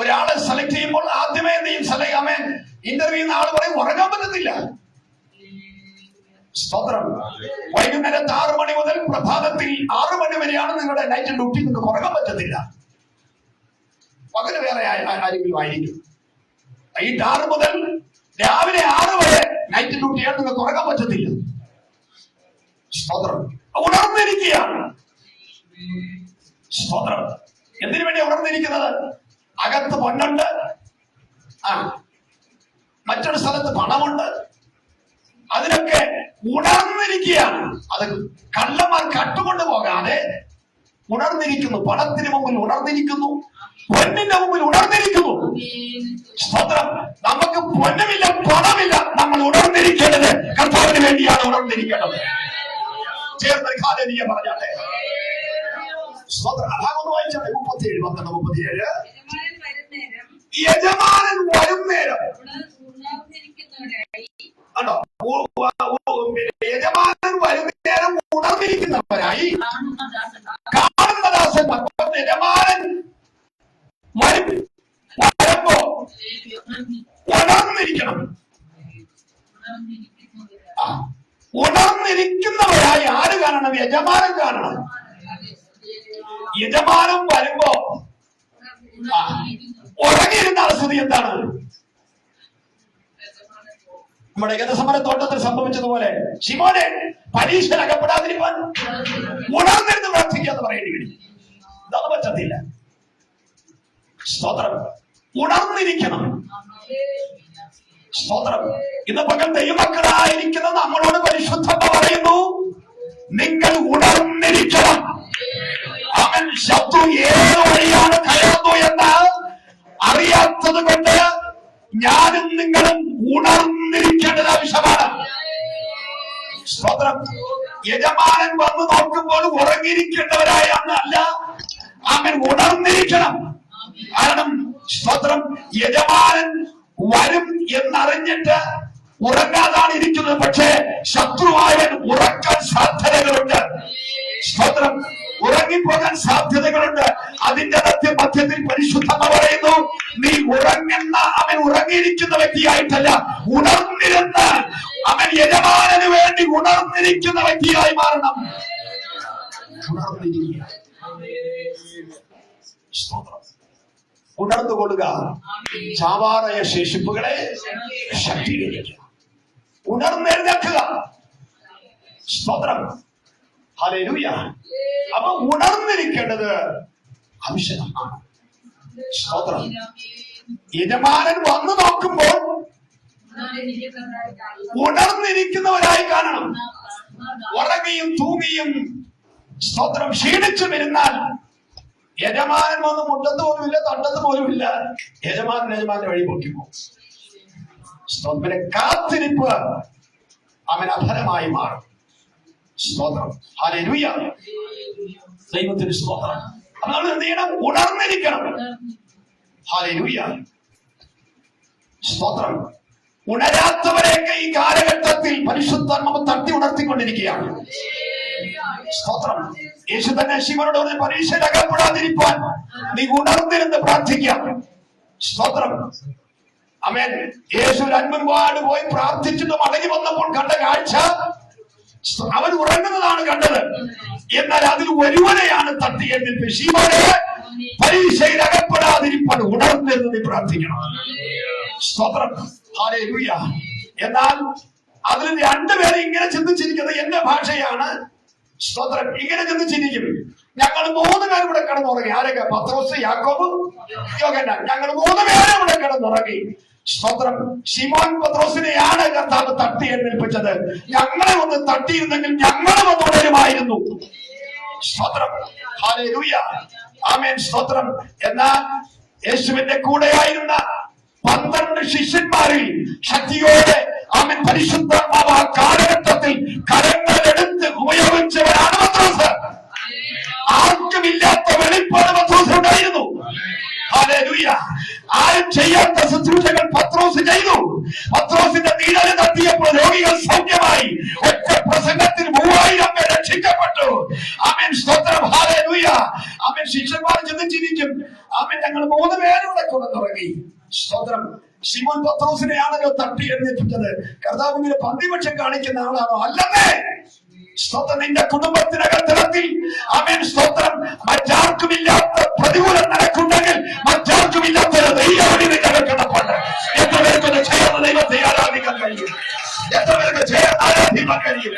ഒരാളെ സെലക്ട് ചെയ്യുമ്പോൾ ആദ്യമേ ഇന്റർവ്യൂ ആള് പറയും ഉറങ്ങാൻ പറ്റത്തില്ല. സ്തോത്രം. വൈകുന്നേരത്ത് 6 മണി മുതൽ പ്രഭാതത്തിൽ 6 മണി വരെയാണ് നിങ്ങളുടെ നൈറ്റ് ഡ്യൂട്ടി. നിങ്ങൾക്ക് ഉറങ്ങാൻ പറ്റത്തില്ല. പകല് വേറെ ആരെങ്കിലും ആയിരിക്കും. വൈകിട്ട് 6 മുതൽ രാവിലെ 6 വരെ നൈറ്റ് ഡ്യൂട്ടിയാണ്. നിങ്ങൾക്ക് ഉറങ്ങാൻ പറ്റത്തില്ല. സ്തോത്രം. ഉണർന്നിരിക്കുകയാണ്. സ്തോത്രം. എന്തിനു വേണ്ടി ഉണർന്നിരിക്കുന്നത്? അകത്ത് പൊന്നുണ്ട്, മറ്റൊരു സ്ഥലത്ത് പണമുണ്ട്, അതിനൊക്കെ ഉണർന്നിരിക്കുകയാണ്. അത് കള്ളന്മാർ കട്ടുകൊണ്ട് പോകാതെ ഉണർന്നിരിക്കുന്നു. പണത്തിന് മുമ്പിൽ ഉണർന്നിരിക്കുന്നു, പൊന്നിന്റെ മുമ്പിൽ ഉണർന്നിരിക്കുന്നു. സ്തോത്രം. നമുക്ക് പൊന്നുമില്ല, പണമില്ല, നമ്മൾ ഉണർന്നിരിക്കേണ്ടത് കർത്താവിന് വേണ്ടിയാണ് ഉണർന്നിരിക്കേണ്ടത്. ചേർന്ന് ഹല്ലേലൂയ പറഞ്ഞാട്ടെ. സ്തോത്രം. അതാകൊന്ന് വായിച്ചാട്ടെ. 37:37. യജമാനൻ വരും നേരം കണ്ടോ? യജമാനൻ വരുന്നേരം ഉണർന്നിരിക്കുന്നവരായി കാണുന്ന ദാസൻ. യജമാനൻ വരുമ്പോ ഉണർന്നിരിക്കണം. ഉണർന്നിരിക്കുന്നവരായി ആര് കാണണം? യജമാനൻ കാണണം. യജമാനൻ വരുമ്പോ ഉറങ്ങിയിരുന്ന സ്ഥിതി എന്താണ്? നമ്മുടെ ഗതസമര തോട്ടത്തിൽ സംഭവിച്ചതുപോലെ ശിമോനെ പരീക്ഷയിൽ അകപ്പെടാതിരിക്കാൻ ഉണർന്നിരുന്ന് പ്രാർത്ഥിക്കാന്ന് പറയേണ്ടി വരും. ഇതൊന്നും പറ്റത്തില്ല. സ്തോത്രം. ഉണർന്നിരിക്കണം. സ്തോത്രം. ഇന്ന് പകൽ ദൈവമക്കളായിരിക്കുന്ന നമ്മളോട് പരിശുദ്ധത പറയുന്നു, നിങ്ങൾ ഉണർന്നിരിക്കണം. അവൻ ശത്രു ഏത് വഴിയാണ് കയറുന്നു എന്ന് അറിയാത്തത് കൊണ്ട് ഞാനും നിങ്ങളും ഉണർന്നിരിക്കേണ്ടത് ആവശ്യമാണ്. സ്തോത്രം. യജമാനൻ വന്ന് നോക്കുമ്പോൾ ഉറങ്ങിയിരിക്കേണ്ടവരായാണ് അല്ല, അവൻ ഉണർന്നിരിക്കണം. കാരണം സ്തോത്രം, യജമാനൻ വരും എന്നറിഞ്ഞിട്ട് ഉറങ്ങാതാണ് ഇരിക്കുന്നത്. പക്ഷേ ശത്രുവായവൻ ഉറക്കാൻ സാധ്യതകളുണ്ട്. സ്തോത്രം. ഉറങ്ങിപ്പോകാൻ സാധ്യതകളുണ്ട്. അതിന്റെ മധ്യത്തിൽ പരിശുദ്ധത പറയുന്നു, നീ ഉറങ്ങുന്ന അവൻ ഉറങ്ങിയിരിക്കുന്ന വ്യക്തിയായിട്ടല്ല, ഉണർന്നിരുന്ന് അവൻ യജമാനന് വേണ്ടി ഉണർന്നിരിക്കുന്ന വ്യക്തിയായി മാറണം. ഉണർന്നിരിക്കുക. ഉണർന്നുകൊള്ളുക. ചാവാറായ ശേഷിപ്പുകളെ ശക്തീകരിക്കുക. ഉണർന്നെഴുന്നേൽക്കുക. സ്തോത്രം. ഹല്ലേലൂയ. അപ്പൊ ഉണർന്നിരിക്കേണ്ടത് ആവശ്യമാണ്. സ്തോത്രം. യജമാനൻ വന്നു നോക്കുമ്പോൾ ഉണർന്നിരിക്കുന്നവരായി കാണണം. ഉറങ്ങിയും തൂങ്ങിയും സ്തോത്രം ക്ഷീണിച്ചു വരുന്നാൽ യജമാനൻ വന്ന് മുട്ടത്ത് പോലുമില്ല, തട്ടത്ത് പോലുമില്ല, യജമാനന്റെ വഴി പൊക്കിപ്പോ. സ്തോത്രം. കാത്തിരിപ്പ് അവൻ അഫലമായി മാറും. സ്തോത്രം. ഹല്ലേലൂയ. ദൈവത്തിന് സ്തോത്രം. നമ്മൾ എന്ത് ചെയ്യണം? ഉണർന്നിരിക്കണം. ഹല്ലേലൂയ. സ്തോത്രം. ഉണരാത്തവരെയൊക്കെ ഈ കാലഘട്ടത്തിൽ പരിശുദ്ധാത്മാവ് തട്ടി ഉണർത്തിക്കൊണ്ടിരിക്കുകയാണ്. സ്തോത്രം. യേശു തന്നെ ശിവനോട് പരീക്ഷയിൽ അകപ്പെടാതിരിക്കാൻ നീ ഉണർന്നിരുന്ന് പ്രാർത്ഥിക്കാം. സ്തോത്രം. ആമേൻ. യേശു അൻപൻപാട് പോയി പ്രാർത്ഥിച്ചിട്ട് മടങ്ങി വന്നപ്പോൾ കണ്ട കാഴ്ച അവൻ ഉറങ്ങുന്നതാണ് കണ്ടത്. എന്നാൽ അതിൽ ഒരുവനെയാണ് തട്ടിയെങ്കിൽ ശിവനെ പരീക്ഷയിൽ അകപ്പെടാതിരിക്കാൻ ഉണർന്നിരുന്ന് നീ പ്രാർത്ഥിക്കണം. സ്തോത്രം. ഹല്ലേലൂയ. എന്നാൽ അതിൽ 2 പേര് ഇങ്ങനെ ചിന്തിച്ചിരിക്കുന്നത് എന്റെ ഭാഷയാണ്. സ്തോത്രം. ഇങ്ങനെ ചിന്തിച്ചിരിക്കും, ഞങ്ങൾ 3 പേരും ഇവിടെ കിടന്നുറങ്ങി. ആരൊക്കെ? പത്രോസ്, യാക്കോബ്, യോഹന്നാൻ. ഞങ്ങൾ 3 പേരും ഇവിടെ കിടന്നുറങ്ങി. സ്തോത്രം. ശിമോൻ പത്രോസിനെയാണ് കർത്താവ് തട്ടി എഴുന്നേൽപ്പിച്ചത്. ഞങ്ങളെ ഒന്ന് തട്ടിയിരുന്നെങ്കിൽ ഞങ്ങളും ഒന്ന് ഉണരുമായിരുന്നു. സ്തോത്രം. ഹല്ലേലൂയ. ആമേൻ. സ്തോത്രം. എന്നാൽ യേശുവിന്റെ കൂടെയായിരുന്ന 12 ശിഷ്യന്മാരിൽ ശക്തിയോടെ ആമേൻ പരിശുദ്ധാത്മാവ് ആ കാലഘട്ടത്തിൽ കരങ്ങളെടുത്ത് ഉപയോഗിച്ചവരാണ് പത്രോസ്. ആർക്കുമില്ലാത്ത വെളിപ്പാട് പത്രോസിനുണ്ടായിരുന്നു. ഹല്ലേലൂയ. ആരും ചെയ്യാത്ത ശുശ്രൂഷകൾ പത്രോസ് ചെയ്തു. പത്രോസിന്റെ നീഴല് തട്ടിയപ്പോൾ രോഗികൾ സൗഖ്യമായി. ഒറ്റ പ്രസംഗത്തിൽ 3000 പേർ രക്ഷിക്കപ്പെട്ടു. ആമേൻ. സ്തോത്രം. ഹല്ലേലൂയ. ആമേൻ. ശിഷ്യന്മാർ ചിന്തിച്ചിരിക്കും, ആമേൻ ഞങ്ങൾ 3 പേരുടെ കൂടെ തുടങ്ങി. സ്തോത്രം. ശിമോൻ പത്രോസിനെയാണല്ലോ തട്ടി എഴുന്നേൽപ്പിച്ചത്. കർത്താവ് ഇങ്ങനെ പന്തിപക്ഷം കാണിക്കുന്ന ആളാണോ? അല്ലെന്നേ. സ്തോത്രം. നിന്റെ കുടുംബത്തിനകത്തരത്തിൽ ആമേൻ. സ്തോത്രം. മറ്റാർക്കുമില്ലാത്ത പ്രതികൂലം നടക്കുന്നെങ്കിൽ മറ്റാർക്കുമില്ലാത്ത ദൈവവഴി നിങ്ങൾ കിടപ്പുണ്ട്. എത്ര പേർക്കൊന്ന് ചേർന്ന് ദൈവത്തെ ആരാധിക്കാൻ കഴിയും? എത്ര പേർക്ക് ചേർന്ന് ആരാധിക്കാൻ കഴിയും?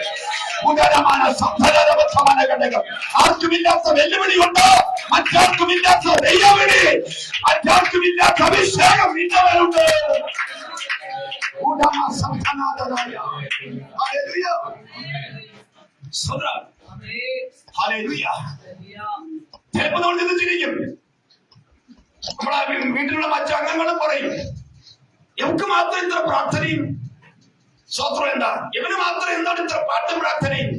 ഉദരമാന സംഭരബദ്ധமான ഘടകം. ആർക്കുമില്ലാത്ത വെല്ലുവിളിയുണ്ടോ? മറ്റാർക്കുമില്ലാത്ത ദൈവവഴി, മറ്റാർക്കുമില്ലാത്ത അഭിഷേകം നിന്നവരുണ്ട്. ഉദരമാ സംഭനാദരായ. ഹല്ലേലൂയ. സ്തോത്രം. ഹല്ലേലൂയ. ചിലപ്പോൾ നമ്മൾ ചിന്തിച്ചിരിക്കും, നമ്മളെ വീട്ടിലുള്ള മറ്റംഗങ്ങളും പറയും, ഇവർക്ക് മാത്രം ഇത്ര പ്രാർത്ഥനയും സ്തോത്രം എന്താ, ഇവന് മാത്രം എന്താണ് ഇത്ര പാട്ടും പ്രാർത്ഥനയും?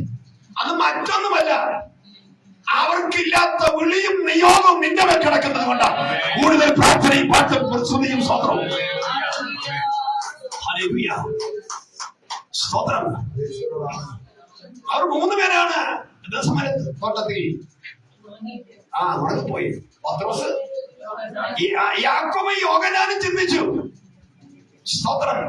അത് മറ്റൊന്നുമല്ല, അവർക്കില്ലാത്ത വിളിയും നിയോഗവും നിന്റെ മേൽ കിടക്കുന്നത് കൊണ്ടാണ് കൂടുതൽ പ്രാർത്ഥനയും പാട്ടും സ്തുതിയും സ്തോത്രവും. ഹല്ലേലൂയ. സ്തോത്രം. അവർ 3 പേരാണ് തോട്ടത്തിൽ ഉണർന്നുപോയി. പത്രോസ്, യാക്കോബ്, യോഹന്നാനും ചിന്തിച്ചു. സ്തോത്രം.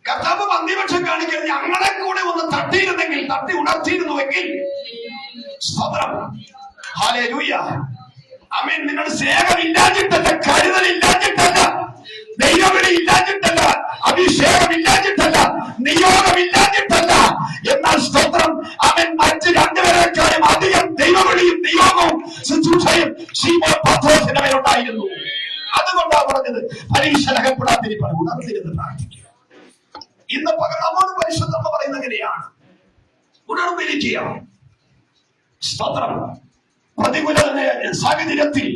കർത്താവ് പന്തിപക്ഷം കാണിക്കാൻ ഞങ്ങളെ കൂടെ ഒന്ന് തട്ടിയിരുന്നെങ്കിൽ, തട്ടി ഉണർത്തിയിരുന്നുവെങ്കിൽ. സ്തോത്രം. ഹല്ലേലൂയ. ആമേൻ. നിങ്ങളുടെ സ്നേഹമില്ലാഞ്ഞിട്ടല്ല, കരുതലില്ലാഞ്ഞിട്ടല്ല, ദൈവവിളി ഇല്ലാഞ്ഞിട്ടല്ല, അഭിഷേകം ഇല്ലാഞ്ഞിട്ടല്ല, നിയോഗമില്ലാഞ്ഞിട്ടല്ല. എന്നാൽ സ്തോത്രം. അവൻ മറ്റ് 2 പേരെക്കാളും അധികം ദൈവവിളിയും നിയോഗവും ശുശ്രൂഷയും ശിമോൻ പത്രോസിന്റെ മേലുണ്ടായിരുന്നു. അതുകൊണ്ടാണ് പറഞ്ഞത് പരീക്ഷയിലകപ്പെടാതിരിക്കാൻ ഉണർന്നിരുന്ന് പ്രാർത്ഥിക്കുക. ഇന്ന് പകൽ നമ്മോട് പരിശുദ്ധമ്മ പറയുന്നത് എങ്ങനെയാണ്? ഉണർന്നിരിക്കുക. സ്തോത്രം. പ്രതികൂല സാഹചര്യത്തിൽ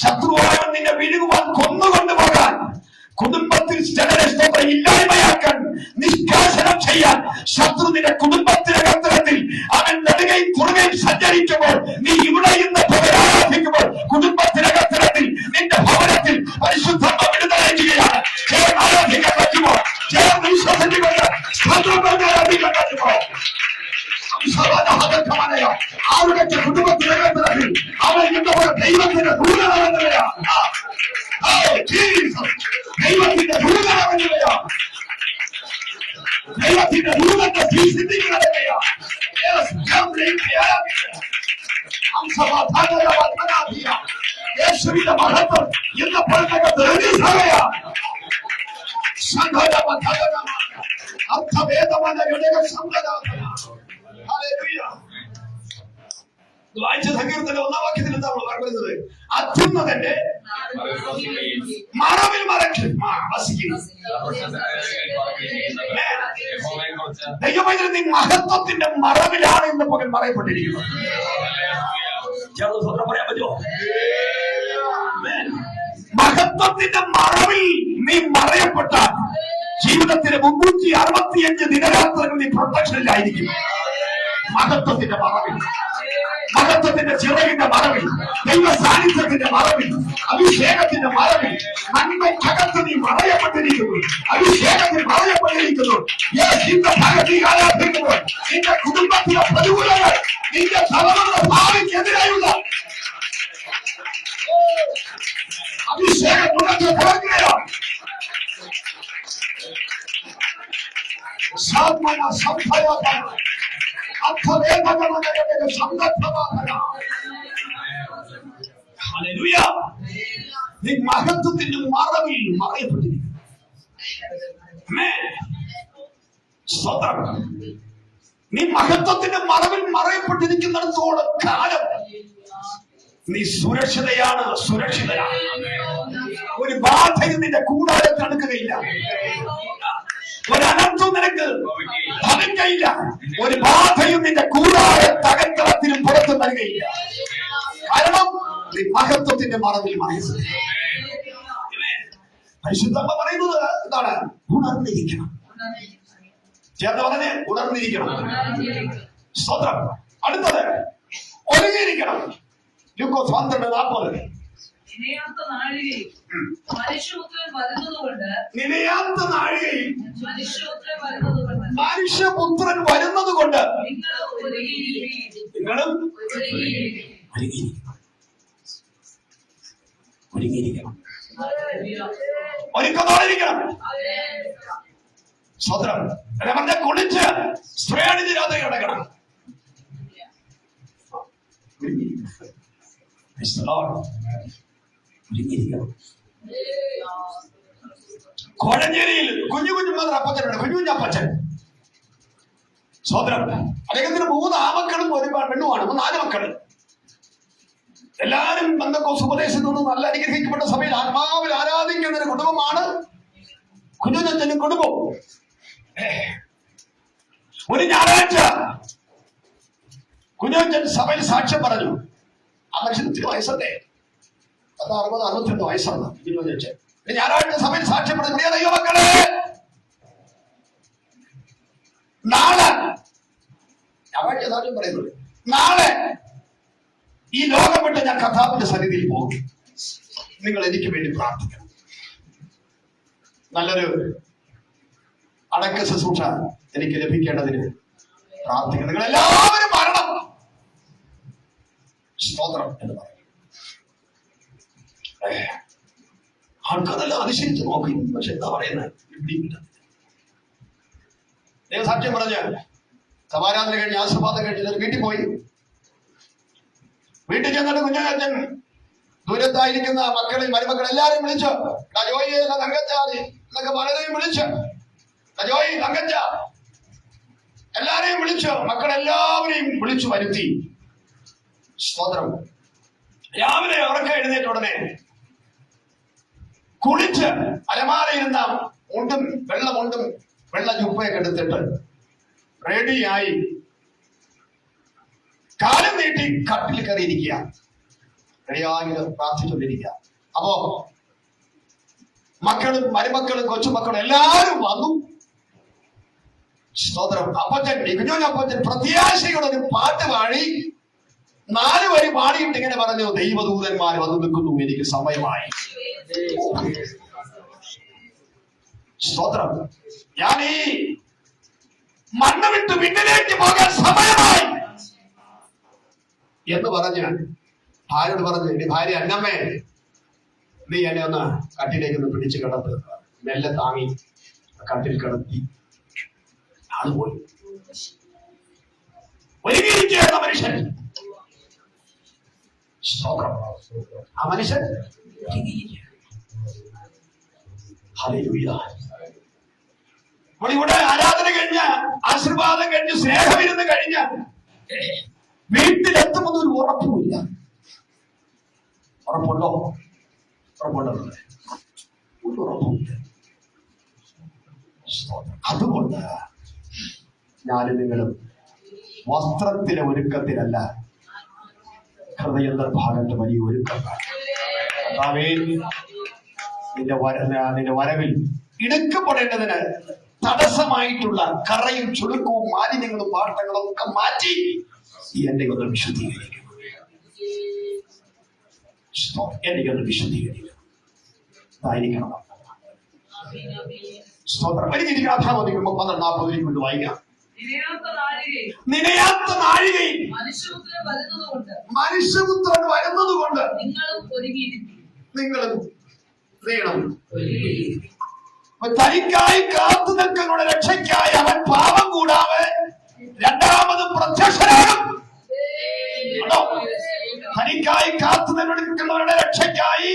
ശത്രുവായവൻ നിന്നെ വിഴുകുവാൻ, കൊന്നുകൊണ്ടുപോകാൻ, കുടുംബത്തിൽ ജനരെ സ്തോത്രം ഇല്ലായ്മയാക്കാൻ, നിഷ്കാസനം ചെയ്യാൻ ശത്രു നിന്റെ കുടുംബത്തിനകത്തരത്തിൽ അവൻ നെടുകയും കുറുകയും സഞ്ചരിക്കുമ്പോൾ, നീ ഇവിടെ ഇന്ന് ആരാധിക്കുമ്പോൾ കുടുംബത്തിനകത്തരത്തിൽ നിന്റെ ഭവനത്തിൽ പരിശുദ്ധമ്മ വിടുതലയ്ക്കുകയാണ്. ചേർന്ന് ആരാധിക്കാൻ പറ്റുമോ? ചേർന്ന് വിശ്വസിച്ചുകൊണ്ട് ആരാധിക്കാൻ പറ്റുമോ? ആരുടെ കുടുംബത്തിനകത്തരത്തിൽ അവൻ ഇന്നപോലെ ദൈവത്തിന്റെ ദൂതനാകുന്നവരാണ്. ദൈവത്തിന്റെ ദൂതനാകുന്നവരാണ്. ദൈവത്തിന്റെ ദൂതന്റെ ചിന്തിക്കുന്നവരാണ്. യേശുവിന്റെ മഹത്വം ഇന്നപ്പോൾ അർത്ഥഭേദമായ വായിച്ച സങ്കീർത്തന്റെ 1-ാം വാക്യത്തിൽ എന്താ പറയുന്നത്? അത്യുന്നതന്റെ മറവിൽ വസിക്കുന്നു. ദൈവമൈത്രി, നീ മഹത്വത്തിന്റെ മറവിലാണ് ഇന്ന് പകൽ മറയപ്പെട്ടിരിക്കുന്നത്. പറയാൻ പറ്റുമോ? മഹത്വത്തിന്റെ മറവിൽ നീ മറയപ്പെട്ടാൽ ജീവിതത്തിന് 365 ദിനരാത്രങ്ങൾ നീ പ്രൊട്ടക്ഷനിലായിരിക്കും. മഹത്വത്തിന്റെ മറവിൽ, മഹത്വത്തിന്റെ ചിറകിന്റെ മറവിൽ, ദൈവ സാന്നിധ്യത്തിന്റെ മറവിൽ, അഭിഷേകത്തിന്റെ മറവിൽ, നന്മയ്ക്കകത്ത് നീ മറയപ്പെട്ടിരിക്കുന്നു. അഭിഷേകത്തിൽ മറയപ്പെട്ടിരിക്കുന്നു. നിന്റെ ഭാഗത്ത് ആരാധിക്കുമ്പോൾ നിന്റെ കുടുംബത്തിലെ പ്രതികൂലങ്ങൾ, നിന്റെ തലമുറയുടെ ഭാവിക്കെതിരായുള്ള അഭിഷേകം തുടർന്ന് തുടങ്ങുകയാണ്. നീ മഹത്വത്തിന്റെ മറവിൽ മറയപ്പെട്ടിരിക്കുന്നു. നീ മഹത്വത്തിന്റെ മറവിൽ മറയപ്പെട്ടിരിക്കുന്നിടത്തോളം കാലം നീ സുരക്ഷിതയാണ്, സുരക്ഷിതയാണ്. ഒരു ബാധയും നിന്റെ കൂടാരത്തിൽ അടുക്കുകയില്ല. ഒരു അനർത്ഥവും നിനക്ക് ഭവിക്കയില്ല. ഒരു ബാധയും നിന്റെ കൂടാര തകർത്തളത്തിനും പുറത്തു നൽകുകയില്ല. കാരണം നീ മഹത്വത്തിന്റെ മറവിൽ മറയുന്നു. പരിശുദ്ധമ്മ പറയുന്നത് എന്താണ്? ഉണർന്നിരിക്കണം. ചേർന്ന് പറഞ്ഞ് ഉണർന്നിരിക്കണം. സ്തോത്രം. അടുത്തത് ഒരുങ്ങിയിരിക്കണം. ലൂക്കോസ് 12:40. നിനയാത്ത നാഴികയിൽ മനുഷ്യപുത്രൻ വരുന്നതുകൊണ്ട് നിങ്ങളും ഒരുങ്ങിയിരിക്കണം. ഒരുക്കത്തോടിരിക്കണം. സ്വതന്ത്രം പറഞ്ഞ കുളിച്ച് ശ്രേണിരാതെ കിടക്കണം. കോഴഞ്ചേരിയിൽ കുഞ്ഞു കുഞ്ഞു മാത്രം അപ്പച്ചനുണ്ട്. കുഞ്ഞു കുഞ്ഞു അപ്പച്ചൻ. സ്വതന്ത്രം. അദ്ദേഹത്തിന് 3 ആമക്കളും ഒരു പെണ്ണുമാണ്. 4 മക്കള്. എല്ലാരും പെന്തക്കോസ്ത് ഉപദേശത്തിൽ നിന്ന് നല്ല അനുഗ്രഹിക്കപ്പെട്ട സഭയിൽ ആത്മാവിൽ ആരാധിക്കുന്ന ഒരു കുടുംബമാണ് കുഞ്ഞുഞ്ഞന്റെ കുടുംബം. ഒരു ഞായറാഴ്ച കുഞ്ഞുഞ്ഞൻ സഭയിൽ സാക്ഷ്യം പറഞ്ഞു. ആ മനുഷ്യന് വയസ്സല്ലേ, 60-62 വയസ്സാണ് കുഞ്ഞുഞ്ഞൻ. ഞായറാഴ്ച സഭയിൽ സാക്ഷ്യം പറഞ്ഞു. പ്രിയ ദൈവമക്കളെ, നാളെ ഞായറാഴ്ച സാക്ഷ്യം പറയുന്നത്, നാളെ ഈ ലോകം വിട്ട് ഞാൻ കർത്താവിന്റെ സന്നിധിയിൽ പോകും. നിങ്ങൾ എനിക്ക് വേണ്ടി പ്രാർത്ഥിക്കണം. നല്ലൊരു അടക്ക ശുശ്രൂഷ എനിക്ക് ലഭിക്കേണ്ടതിന് പ്രാർത്ഥിക്കണം. നിങ്ങൾ എല്ലാവരും മരണം സ്തോത്രം എന്ന് പറയും. ആൾക്കാരെല്ലാം അതിശയിച്ച് നോക്കി. പക്ഷെ എന്താ പറയുന്നത്? ദൈവ സാക്ഷ്യം പറഞ്ഞ് സമാരാധന കഴിഞ്ഞ് ആശീർവാദം കഴിഞ്ഞ് വീട്ടിൽ പോയി. വീട്ടിൽ ചെന്നിട്ട് കുഞ്ഞാച്ചൻ ദൂരത്തായിരിക്കുന്ന മക്കളെ മരുമക്കൾ എല്ലാരെയും വിളിച്ചു. ജോയി തങ്കച്ചാതി എന്നൊക്കെ പലരെയും വിളിച്ചു. ജോയി തങ്കച്ച എല്ലാരെയും വിളിച്ചു. മക്കളെല്ലാവരെയും വിളിച്ചു വരുത്തി. സ്തോത്രം. രാവിലെ ഉറക്കം എഴുന്നേറ്റ ഉടനെ കുളിച്ച് അലമാരയിരുന്ന മുണ്ടും വെള്ളമുണ്ടും വെള്ള ചുപ്പയൊക്കെ എടുത്തിട്ട് റെഡിയായി കാലം നീട്ടി കട്ടിൽ കയറിയിരിക്കുക. റെഡിയായി പ്രാർത്ഥിച്ചുകൊണ്ടിരിക്കുക. അപ്പോ മക്കളും മരുമക്കളും കൊച്ചുമക്കളും എല്ലാവരും വന്നു. സ്തോത്രം. അപ്പച്ചൻ കുഞ്ഞോനപ്പച്ചൻ പ്രത്യാശയുടെ ഒരു പാട്ട് പാടി 4 വരി പാടിയിട്ട് ഇങ്ങനെ പറഞ്ഞു: ദൈവദൂതന്മാർ വന്നു നിൽക്കുന്നു, എനിക്ക് സമയമായി. സ്തോത്രം. ഞാൻ ഈ മണ്ണ് വിട്ട് പിന്നിലേക്ക് പോകാൻ സമയമായി എന്ന് പറഞ്ഞ് ഭാര്യയോട് പറഞ്ഞു, എന്റെ ഭാര്യ അന്നമ്മേ, നീ എന്നെ ഒന്ന് കട്ടിലേക്ക് ഒന്ന് പിടിച്ചു കിടത്ത്. മെല്ലെ താങ്ങി കട്ടിൽ കിടത്തി. ആള് പോയി. ഒരുങ്ങിയിരിക്കുകയാണ് മനുഷ്യൻ. ആ മനുഷ്യൻ ഇവിടെ ആരാധന കഴിഞ്ഞ് ആശീർവാദം കഴിഞ്ഞ് സ്നേഹമിരുന്ന് കഴിഞ്ഞ് വീട്ടിലെത്തുമെന്ന് ഒരു ഉറപ്പുമില്ല. ഉറപ്പുണ്ടോ? ഉറപ്പുണ്ടോ? ഒരു ഉറപ്പുമില്ല. അതുകൊണ്ട് ഞാനും നിങ്ങളും വസ്ത്രത്തിലെ ഒരുക്കത്തിലല്ല, ഹൃദയത്തിന്റെ ഭാഗത്ത് വലിയ ഒരുക്കമാണ്. നിന്റെ വരവിൽ ഇടുക്കപ്പെടേണ്ടതിന് തടസ്സമായിട്ടുള്ള കറയും ചുളുക്കവും മാലിന്യങ്ങളും പാട്ടങ്ങളും ഒക്കെ മാറ്റി എന്നെ ഒന്ന് വിശുദ്ധീകരിക്കും. എനിക്കൊന്ന് വിശുദ്ധീകരിക്കും. ഇതായിരിക്കണം. സ്തോത്രം. എനിക്കിരിക്കുന്ന അഥാമതിക്കുമ്പോ 14-40 കൊണ്ട് വായിക്കാം. നിനയാത്ത നാഴികയിൽ മനുഷ്യപുത്രൻ വരുന്നത് കൊണ്ട് നിങ്ങളും വേണം. തനിക്കായി കാത്തു നിൽക്കുന്ന രക്ഷയ്ക്കായി അവൻ പാപം കൂടാതെ രണ്ടാമത് പ്രത്യക്ഷനാകും. തനിക്കായി കാത്തു നിൽക്കുന്നവരുടെ രക്ഷയ്ക്കായി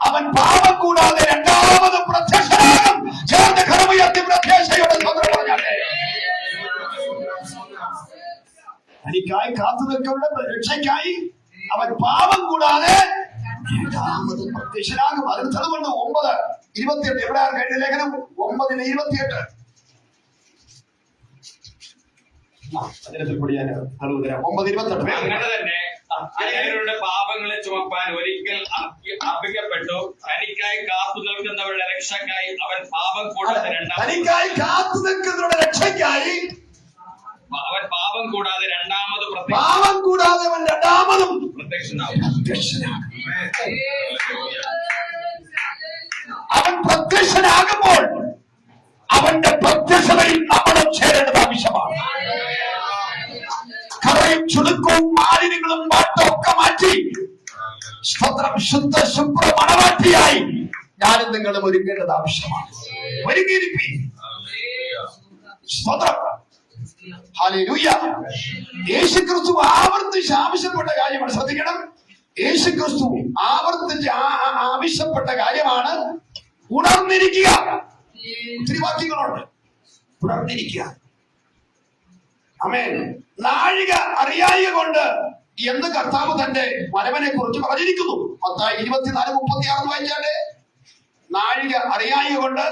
അവൻ പാപം കൂടാതെ രണ്ടാമത് പ്രത്യക്ഷനാകും. ചേർന്ന് കരമുയർത്തി പ്രത്യാശയോടെ സ്വന്തം പറഞ്ഞാലേ, തനിക്കായി കാത്തു നിൽക്കുന്നവരുടെ രക്ഷയ്ക്കായി അവൻ പാപം കൂടാതെ രണ്ടാമത് പ്രത്യക്ഷനാകും. അതിന് തെളിവുണ്ട്. 9:28. എവിടെ കഴിഞ്ഞ ലേഖനം? 9:28. അങ്ങനെ തന്നെ അനേകരുടെ പാപങ്ങളെ ചുമപ്പാൻ ഒരിക്കൽ അർപ്പിക്കപ്പെട്ടു. തനിക്കായി കാത്തു നിൽക്കുന്നവരുടെ രക്ഷക്കായി അവൻ പാപം കൂടാതെ രണ്ടാമതും പ്രത്യക്ഷനാകും. അവൻ പ്രത്യക്ഷനാകുമ്പോൾ അവന്റെ പ്രത്യക്ഷതയിൽ നമ്മളും ചേരേണ്ടത് ആവശ്യമാണ്. കറയും ചുളുക്കവും മാലിന്യങ്ങളും പാട്ടും ഒക്കെ മാറ്റി സ്തോത്രം ശുദ്ധ ശുഭ്ര മണവാട്ടിയായി ഞാനും നിങ്ങളും ഒരുങ്ങേണ്ടത് ആവശ്യമാണ്. ഒരുങ്ങിയിരിപ്പി. സ്തോത്രം. ഹല്ലേലൂയ. യേശുക്രിസ്തു ആവർത്തിച്ച് ആവശ്യപ്പെട്ട കാര്യമാണ്. ശ്രദ്ധിക്കണം. യേശുക്രിസ്തു ആവർത്തിച്ച് ആവശ്യപ്പെട്ട കാര്യമാണ് ഉണർന്നിരിക്കുക. ഒത്തിരി വാക്യങ്ങളുണ്ട്. ഉണർന്നിരിക്കുക. ആമേൻ. നാഴിക അറിയായിക കൊണ്ട് എന്ന് കർത്താവ് തന്റെ വരവനെ കുറിച്ച് പറഞ്ഞിരിക്കുന്നു. 24:36 വായിച്ചാലേ. നാഴിക അറിയായിക കൊണ്ട്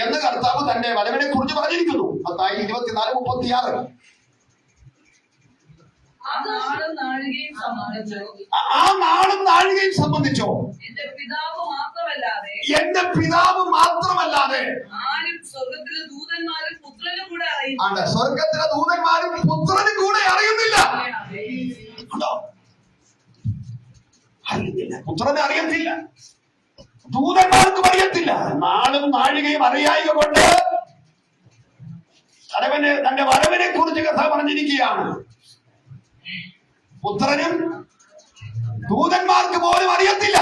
എന്ന് കർത്താവ് തന്റെ വരവനെ കുറിച്ച് പറഞ്ഞിരിക്കുന്നു. 24:36. ആ നാളും നാഴികയും സംബന്ധിച്ചോ എന്റെ പിതാവ് മാത്രമല്ലാതെ ആരും സ്വർഗത്തിലെ ദൂതന്മാരും പുത്രനും കൂടെ അറിയുന്നില്ല. സ്വർഗത്തിലെ ദൂതന്മാരും പുത്രനും കൂടെ അറിയുന്നില്ല. പുത്രനെ അറിയത്തില്ല, ദൂതന്മാർക്കും അറിയത്തില്ല. നാളും നാഴികയും അറിയായിക കൊണ്ട് തന്റെ വരവിനെ കുറിച്ച് കഥ പറഞ്ഞിരിക്കുകയാണ്. പുത്രനും ദൂതന്മാർക്ക് പോലും അറിയത്തില്ല.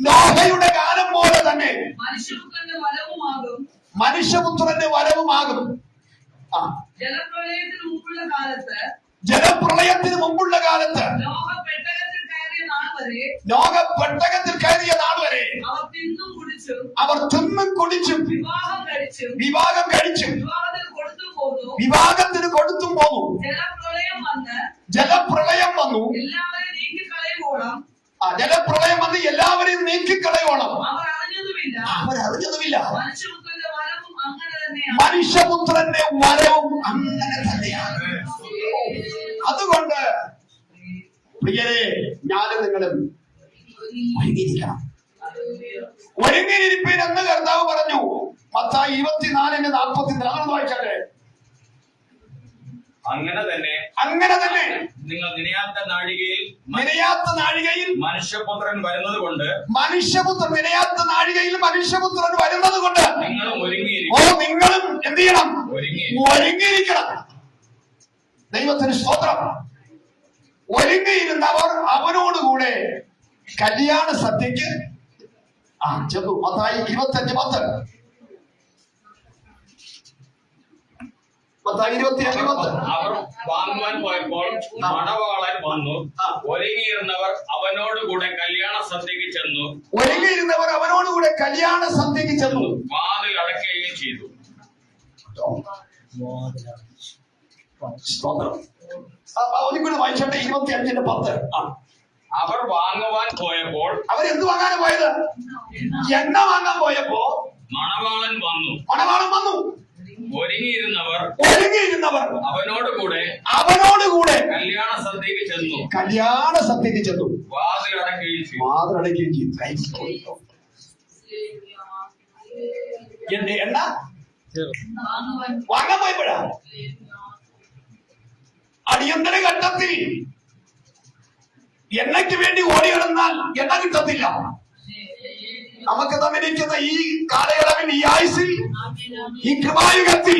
നോഹയുടെ കാലം പോലെ തന്നെ മനുഷ്യപുത്രന്റെ വരവുമാകും. ജലപ്രളയത്തിന് മുമ്പുള്ള കാലത്ത് നോഹ പെട്ടകത്തിൽ കയറിയ നാൾ വരെ അവർ തിന്നും കുടിച്ചും വിവാഹം കഴിച്ചും വിവാഹത്തിന് കൊടുത്തും പോന്നു. ജലപ്രളയം വന്നു. ജലപ്രളയം വന്ന് എല്ലാവരെയും നീക്കിക്കളയോളം അവരറിഞ്ഞതുമില്ല. മനുഷ്യപുത്രന്റെ വരവും അങ്ങനെ തന്നെയാണ്. അതുകൊണ്ട് പ്രിയരെ, ഞാനും നിങ്ങളും ഒരുങ്ങിയിരിക്കണം. ഒരുങ്ങിയിരിപ്പീൻ എന്ന് കർത്താവ് പറഞ്ഞു. മത്തായി 24:44. അതൊന്ന് വായിച്ചാട്ടെ. അങ്ങനെ തന്നെ നിങ്ങൾ നിനയാത്ത നാഴികയിൽ മനുഷ്യപുത്രൻ വരുന്നത് കൊണ്ട് നിങ്ങളും എന്ത് ചെയ്യണം? ഒരുങ്ങിയിരിക്കണം. ദൈവത്തിന് സ്തോത്രം. ഒരുങ്ങിയിരുന്നവർ അവനോടുകൂടെ കല്യാണ സദ്യക്ക് ചെന്നു. മത്തായി 25:10. അവർ വാങ്ങുവാൻ പോയപ്പോൾ മണവാളൻ വന്നു. ഒരുങ്ങിയിരുന്നവർ അവനോടുകൂടെ കല്യാണ സദ്യക്ക് ചെന്നു. വാതിൽ അടയ്ക്കുകയും ചെയ്തു. ഒന്നിക്കൂടെ വായിച്ചോട്ടെ. 25:10. അവർ വാങ്ങുവാൻ പോയപ്പോൾ അവരെന്ത് വാങ്ങാൻ പോയത്? എണ്ണ വാങ്ങാൻ പോയപ്പോ മണവാളൻ വന്നു. ഒരുങ്ങിയിരുന്നവർ അവനോടുകൂടെ കല്യാണ സദ്യക്ക് ചെന്നു. വാതിലടയ്ക്കുകയും ചെയ്തു. എണ്ണ വാങ്ങാൻ പോയപ്പോഴാ അടിയന്തര ഘട്ടത്തിൽ എണ്ണയ്ക്ക് വേണ്ടി ഓടി കിടന്നാൽ എണ്ണ കിട്ടത്തില്ല. നമുക്ക് തന്നിരിക്കുന്ന ഈ കാലയളവിൽ, ഈ ആയുസിൽ, ഈ കൃപായുഗത്തിൽ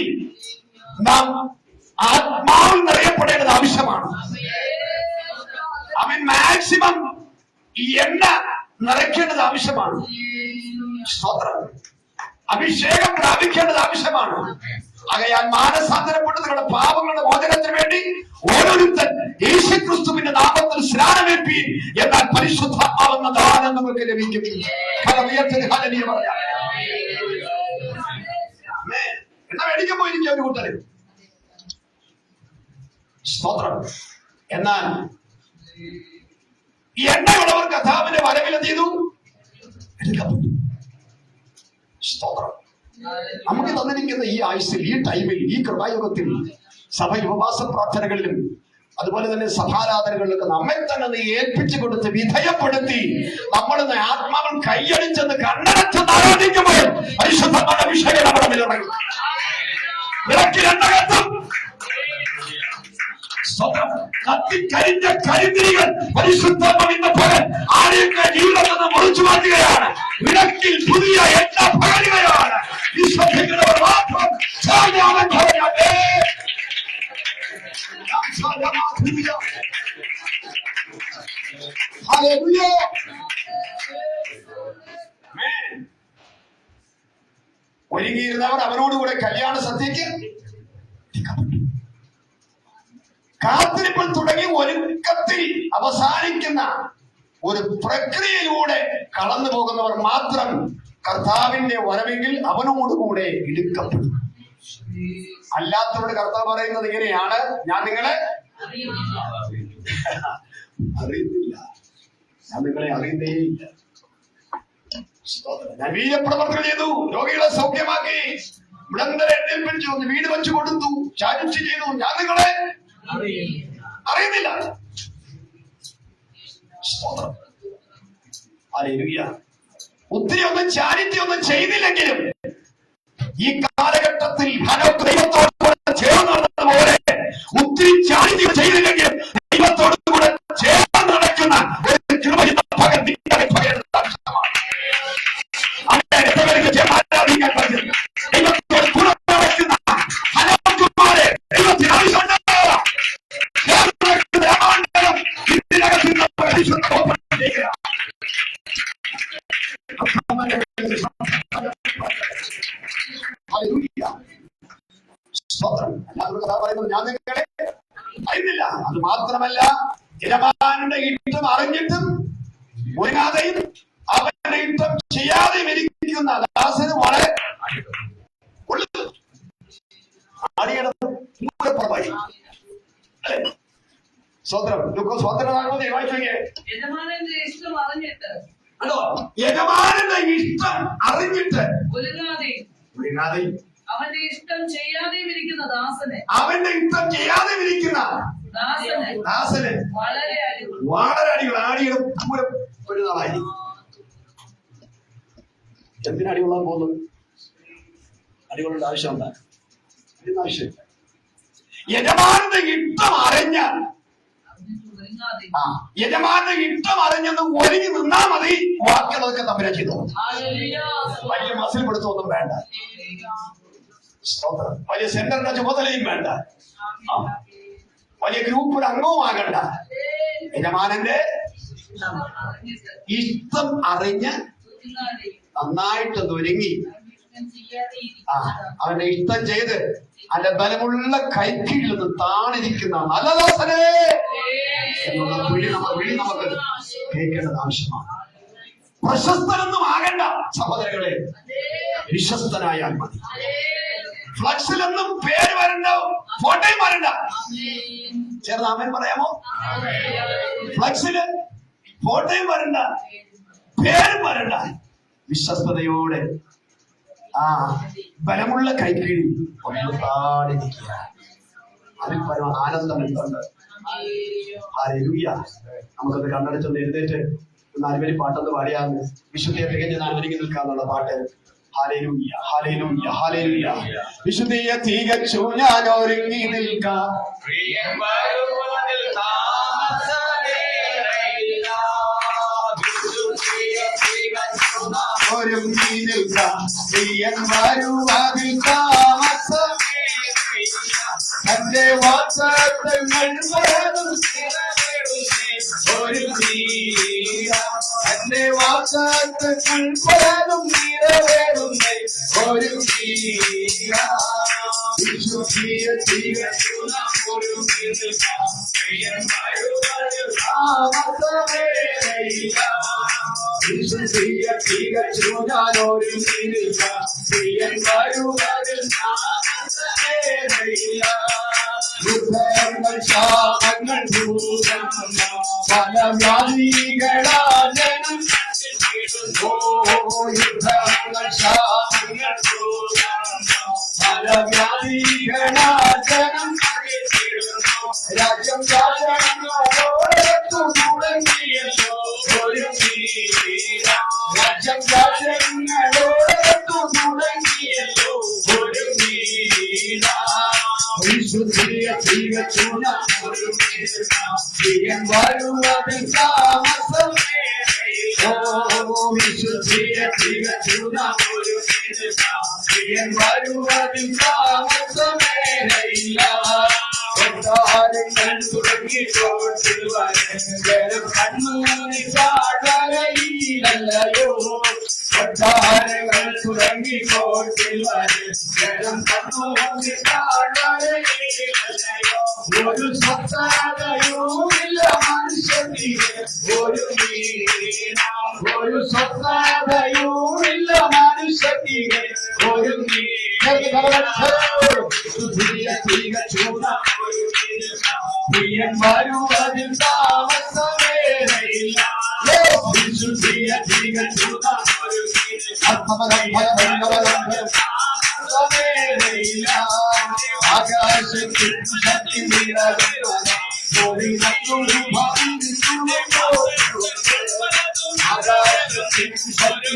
നാം ആത്മാവിൽ നിറയപ്പെടേണ്ടത് ആവശ്യമാണ്. അവൻ മാക്സിമം ഈ എണ്ണ നിറയ്ക്കേണ്ടത് ആവശ്യമാണ്. സ്തോത്രം. അഭിഷേകം പ്രാപിക്കേണ്ടത് ആവശ്യമാണ്. ആകയാൽ മാനസാന്തരപ്പെട്ട് നിങ്ങളുടെ പാപങ്ങളുടെ മോചനത്തിന് വേണ്ടി ഓരോരുത്തൻ യേശുക്രിസ്തുവിന്റെ നാമത്തിൽ സ്നാനമേൽപ്പീൻ. എന്നാൽ പരിശുദ്ധാത്മാവെന്ന ദാനം നമുക്ക് ലഭിക്കും. എന്നാ മേടിക്കാൻ പോയിരിക്കും ഒരു കൂട്ടര്. സ്തോത്രം. എന്നാൽ എണ്ണയുള്ളവർ കർത്താവിന്റെ വരവിൽ എന്ത് ചെയ്തു? എടുക്കപ്പെട്ടു. സ്തോത്രം. നമുക്ക് തന്നിരിക്കുന്ന ഈ ആയുസ്സിൽ, ഈ ടൈമിൽ, ഈ കൃപായുഗത്തിൽ സഭ ഉപവാസ പ്രാർത്ഥനകളിലും അതുപോലെ തന്നെ സഭാരാധനകളിലൊക്കെ നമ്മെ തന്നെ നീ ഏൽപ്പിച്ചു കൊടുത്ത് വിധേയപ്പെടുത്തി നമ്മൾ ആത്മാവൻ കൈയടിച്ചെന്ന് കണ്ണടച്ചെന്ന് ആരാധിക്കുമ്പോൾ പരിശുദ്ധമായ വിഷയം നമ്മുടെ മേലിറങ്ങി. വിളക്കിലെണ്ണകത്തും കത്തിക്കരിഞ്ഞ കരിന്തിരികൾ പരിശുദ്ധം ഇന്ന് പകൽ ആരെയൊക്കെ ജീവിതത്തിൽ നിന്ന് മുറിച്ചു മാറ്റുകയാണ്. വിളക്കിൽ പുതിയ എണ്ണ പകരുകയാണ്. വിശ്വസിക്കുന്നവർ മാത്രം ഒരുങ്ങിയിരുന്നവർ അവനോടുകൂടെ കല്യാണ സദ്യക്ക് കാത്തിരിപ്പിൽ തുടങ്ങി ഒരുക്കത്തിൽ അവസാനിക്കുന്ന ഒരു പ്രക്രിയയിലൂടെ കടന്നു പോകുന്നവർ മാത്രം കർത്താവിന്റെ വരവെങ്കിൽ അവനോടുകൂടെ എടുക്കപ്പെടും. അല്ലാത്തവരുടെ കർത്താവ് പറയുന്നത് ഇങ്ങനെയാണ്: ഞാൻ നിങ്ങളെ അറിയുന്നില്ല, ഞാൻ നിങ്ങളെ അറിയുന്നേയില്ല. ഞാൻ വീര്യപ്രവർത്തനം ചെയ്തു, രോഗികളെ സൗഖ്യമാക്കി, മൃതരെ എഴുന്നേൽപ്പിച്ചു, വീട് വെച്ചു കൊടുത്തു, ചാരിറ്റി ചെയ്തു, ഞാൻ നിങ്ങളെ അറിയുന്നില്ല. ഒത്തിരി ഒന്നും ചാരിറ്റി ഒന്നും ചെയ്തില്ലെങ്കിലും ഈ കാലഘട്ടത്തിൽ ദൈവത്തോട് ചേർന്ന് നടന്നതുപോലെ ഒത്തിരി ചാരിറ്റി ചെയ്തില്ലെങ്കിലും ദൈവത്തോട് കൂടെ ചേർന്ന് നടക്കുന്ന ഒരു കൃപ പകൽ ദൈവത്തോട് കൂടെ നടക്കുന്ന അനോകുമാരെ ദൈവത്തിന് ആവശ്യമുണ്ട്. ഞാൻ നിങ്ങളെ അറിയുന്നില്ല. അത് മാത്രമല്ല, യജമാനന്റെ ഇഷ്ടം അറിഞ്ഞിട്ടും ഒരുങ്ങാതെയും അവന്റെ ഇഷ്ടം ചെയ്യാതെയും ഇരിക്കുന്ന ദാസന് വളരെ സ്വതന്ത്രം സ്വതന്ത്രമാകുന്നത് വായിച്ചോക്കേ. യജമാനന്റെ ഇഷ്ടം അറിഞ്ഞിട്ട് ഒരുങ്ങാതെയും അവന്റെ ഇഷ്ടം ചെയ്യാതെയും ഇരിക്കുന്ന ദാസന് വളരെ അടികൾ ആടിയുടെ പൂരം ഒരു നാളായി. എന്തിനാ അടികൊള്ളാൻ പോകുന്നത്? അടികൊള്ളേണ്ട ആവശ്യമുണ്ട്? ആവശ്യമില്ല. യജമാനന്റെ ഇഷ്ടം അറിഞ്ഞാൽ യജമാനന്റെ ഇഷ്ടം അറിഞ്ഞെന്ന് ഒരുങ്ങി നിന്നാ മതി. വാക്യതൊക്കെ തമ്മിൽ ചെയ്തു. വലിയ മസിൽ പിടുത്തൊന്നും വേണ്ട. വലിയ സെന്ററിന്റെ ചുമതലയും വേണ്ട. വലിയ ഗ്രൂപ്പിന്റെ അംഗവുമാകണ്ട. യജമാനന്റെ ഇഷ്ടം അറിഞ്ഞ് നന്നായിട്ട് ഒരുങ്ങി അവന്റെ ഇഷ്ടം ചെയ്ത് അല്ല ബലമുള്ള കൈക്കീഴിൽ നിന്ന് താണിരിക്കുന്ന നല്ല ദാസനെ എന്നുള്ള വിളി നമുക്ക് കേൾക്കേണ്ടത് ആവശ്യമാണ്. പ്രശസ്തനൊന്നും ആകണ്ട സഹോദരങ്ങളെ, വിശ്വസ്തനായാൽ മതി. ഫ്ലക്സിലൊന്നും പേര് വരണ്ട, ഫോട്ടോയും വരണ്ട. ചേർന്ന് ആമേൻ പറയാമോ? ഫ്ലക്സില് ഫോട്ടോയും വരണ്ട, പേരും വരണ്ട. വിശ്വസ്തയോടെ ബലമുള്ള കൈക്കീഴിൽ താടിരിക്കുക. അതിൽ പരമ ആനന്ദം എന്തുണ്ട്? ഹല്ലേലൂയ. നമുക്കത് കണ്ണടച്ചൊന്ന് എഴുന്നേറ്റ് നാലുപേരി പാട്ടൊന്ന് പാടിയാന്ന് വിശുദ്ധിയെ തികഞ്ഞ് നാലുപേരിക്ക് നിൽക്കാന്നുള്ള പാട്ട്. Hallelujah, hallelujah, hallelujah. വിശുദ്ധിയെ തികച്ചു ഞാൻ ഒരുങ്ങി നിൽക്കാം, ഒരുങ്ങി നിൽക്കാം, പ്രിയൻ വരുവാതിൽ താമസം തന്റെ വാഗ്ദത്തങ്ങൾ തന്റെ വാഗ്ദത്തങ്ങൾ പലതും നിറവേറുന്നേ. ഒരു വിശുദ്ധിയെ തികച്ചുന്ന വിശുദ്ധിയെ തികച്ചു ഞാൻ ഒരുങ്ങി നിൽക്കാം, പ്രിയൻ വരുവാതിൽ താമസമേറെയില്ല. യുദ്ധങ്ങൾ ശാപങ്ങൾ പല വ്യാധികളാൽ ജനം യുദ്ധങ്ങൾ ശാപങ്ങൾ പല വ്യാധികളാൽ ജനം രാജ്യം രാജ്യങ്ങളോടൊത്തു തുടങ്ങിയല്ലോ ഒരു വീര രാജ്യം രാജ്യങ്ങളോടൊത്തു തുടങ്ങിയല്ലോ ഒരു വീര വിശുദ്ധിയ തികച്ചുണ ഒരു വീരൻ വരുവതിൽ താമസം വിശുദ്ധിയ തികച്ചുണ ഒരു വീരൻ വരുവതിൽ താമസമേറയില്ല കൊട്ടാരങ്ങൾ തുടങ്ങിക്കോട്ടുവരും കണ്ണൂരി കാടലയിലല്ലയോ കൊട്ടാരങ്ങൾ തുടങ്ങിക്കോട്ടുവരും കണ്ണൂരി കാടലയിലല്ലയോ ഒരു സ്വത്താകയുമില്ല മനുഷ്യനിಗೆ ഒരു വീണ ഒരു സ്വത്താകയുമില്ല മനുഷ്യനിಗೆ ഒരു പ്രിയൻ വരുവതിൽ താമസമേറയില്ല വിശുദ്ധിയ തികച്ചുണ താമസമേറയില്ല ആകാശത്തിൽ ശക്തി ആകാശത്തിൽ ശക്തി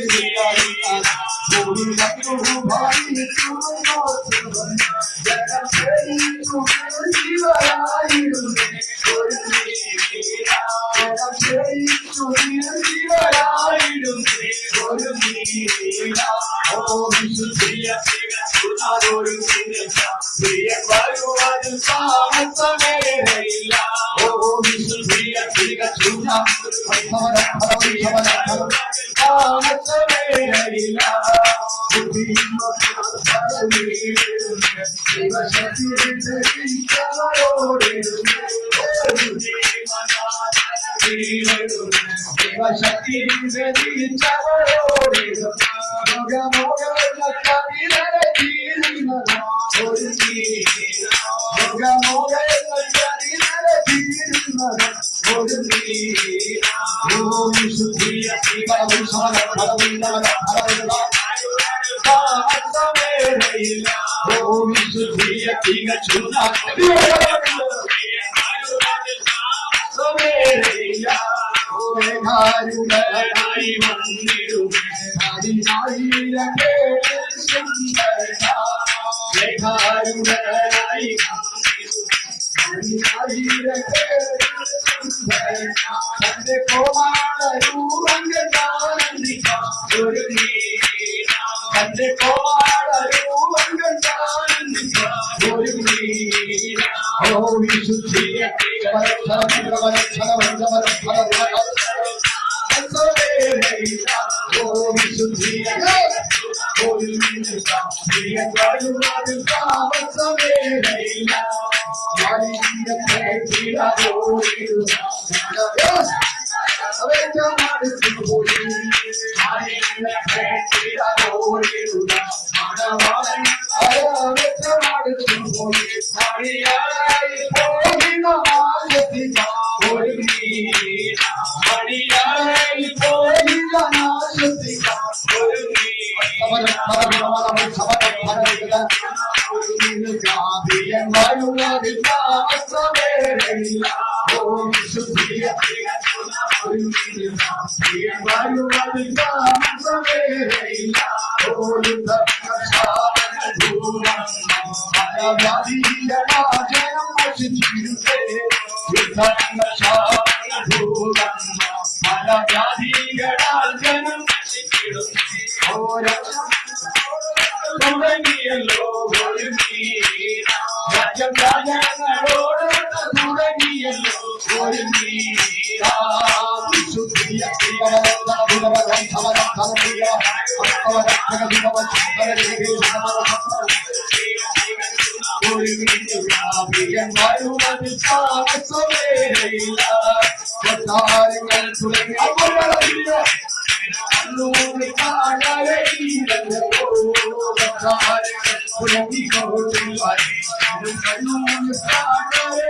Thank you.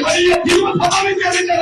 വലിയ തീവ്ര സമാപിച്ചതിന്റെ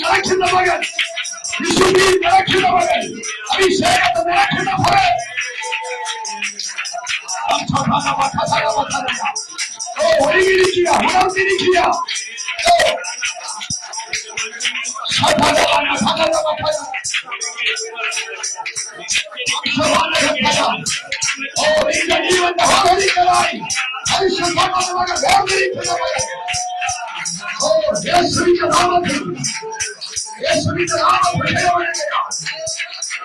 നടക്കുന്ന മകൻ വിശുദ്ധി നടക്കുന്ന മകൻ അഭിഷേകത്തെ നടക്കുന്ന മകൻ ഒരുങ്ങിയിരിക്കുക ഉണർന്നിരിക്കുക ജീവന്റെ ഭാഗങ്ങളായി വേർതിരിക്കുന്ന മകൻ യേശുവിന്റെ നാമത്തിൽ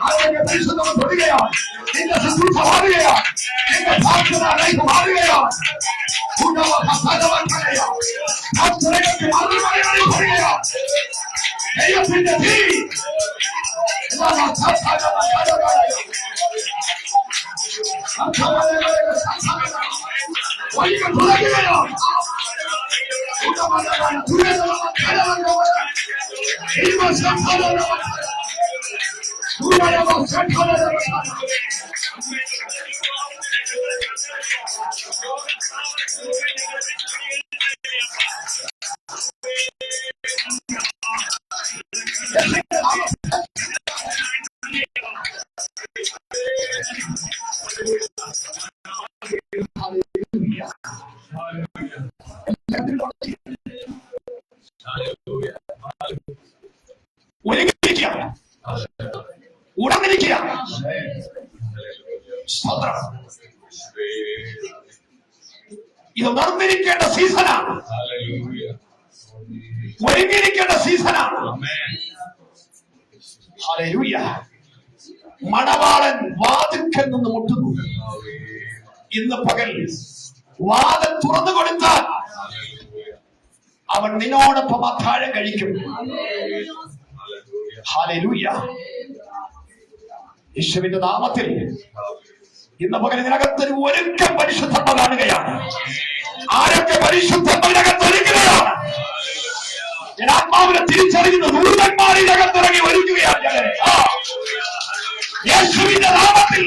അതിന്റെ പരിശുദ്ധം തൊടുകയാണ് നിന്റെ ശുശ്രൂഷ മാറുകയാണ് നിന്റെ പ്രാർത്ഥന മാറുകയാണ് ദൈവത്തിന്റെ തീ വഴികൾ തുറക്കുകയാണ് ഉടന്നിരിക്കുക ഇത് ഉണർന്നിരിക്കേണ്ട സീസണാണ് ഒരുങ്ങിയിരിക്കേണ്ട സീസണാണ് ഹല്ലേലൂയ മണവാളൻ വാതിൽക്കൽ നിന്ന് മുട്ടുന്നു ഇന്ന് പകൽ വാതിൽ തുറന്നു കൊടുത്താൽ അവൻ നിന്നോടൊപ്പം അത്താഴം കഴിക്കും ഹല്ലേലൂയ യേശുവിന്റെ നാമത്തിൽ ഇന്ന് പകൽ ഇതിനകത്തൊരു ഒരുക്കം പരിശുദ്ധമ കാണുകയാണ് ആരൊക്കെ പരിശുദ്ധമകത്ത് ഒരുക്കുകയാണ് ഞാൻ ആത്മാവിനെ തിരിച്ചറിയുന്ന ദൂതന്മാരിനകത്തിറങ്ങി ഒരുക്കുകയാണ് യേശുവിന്റെ നാമത്തിൽ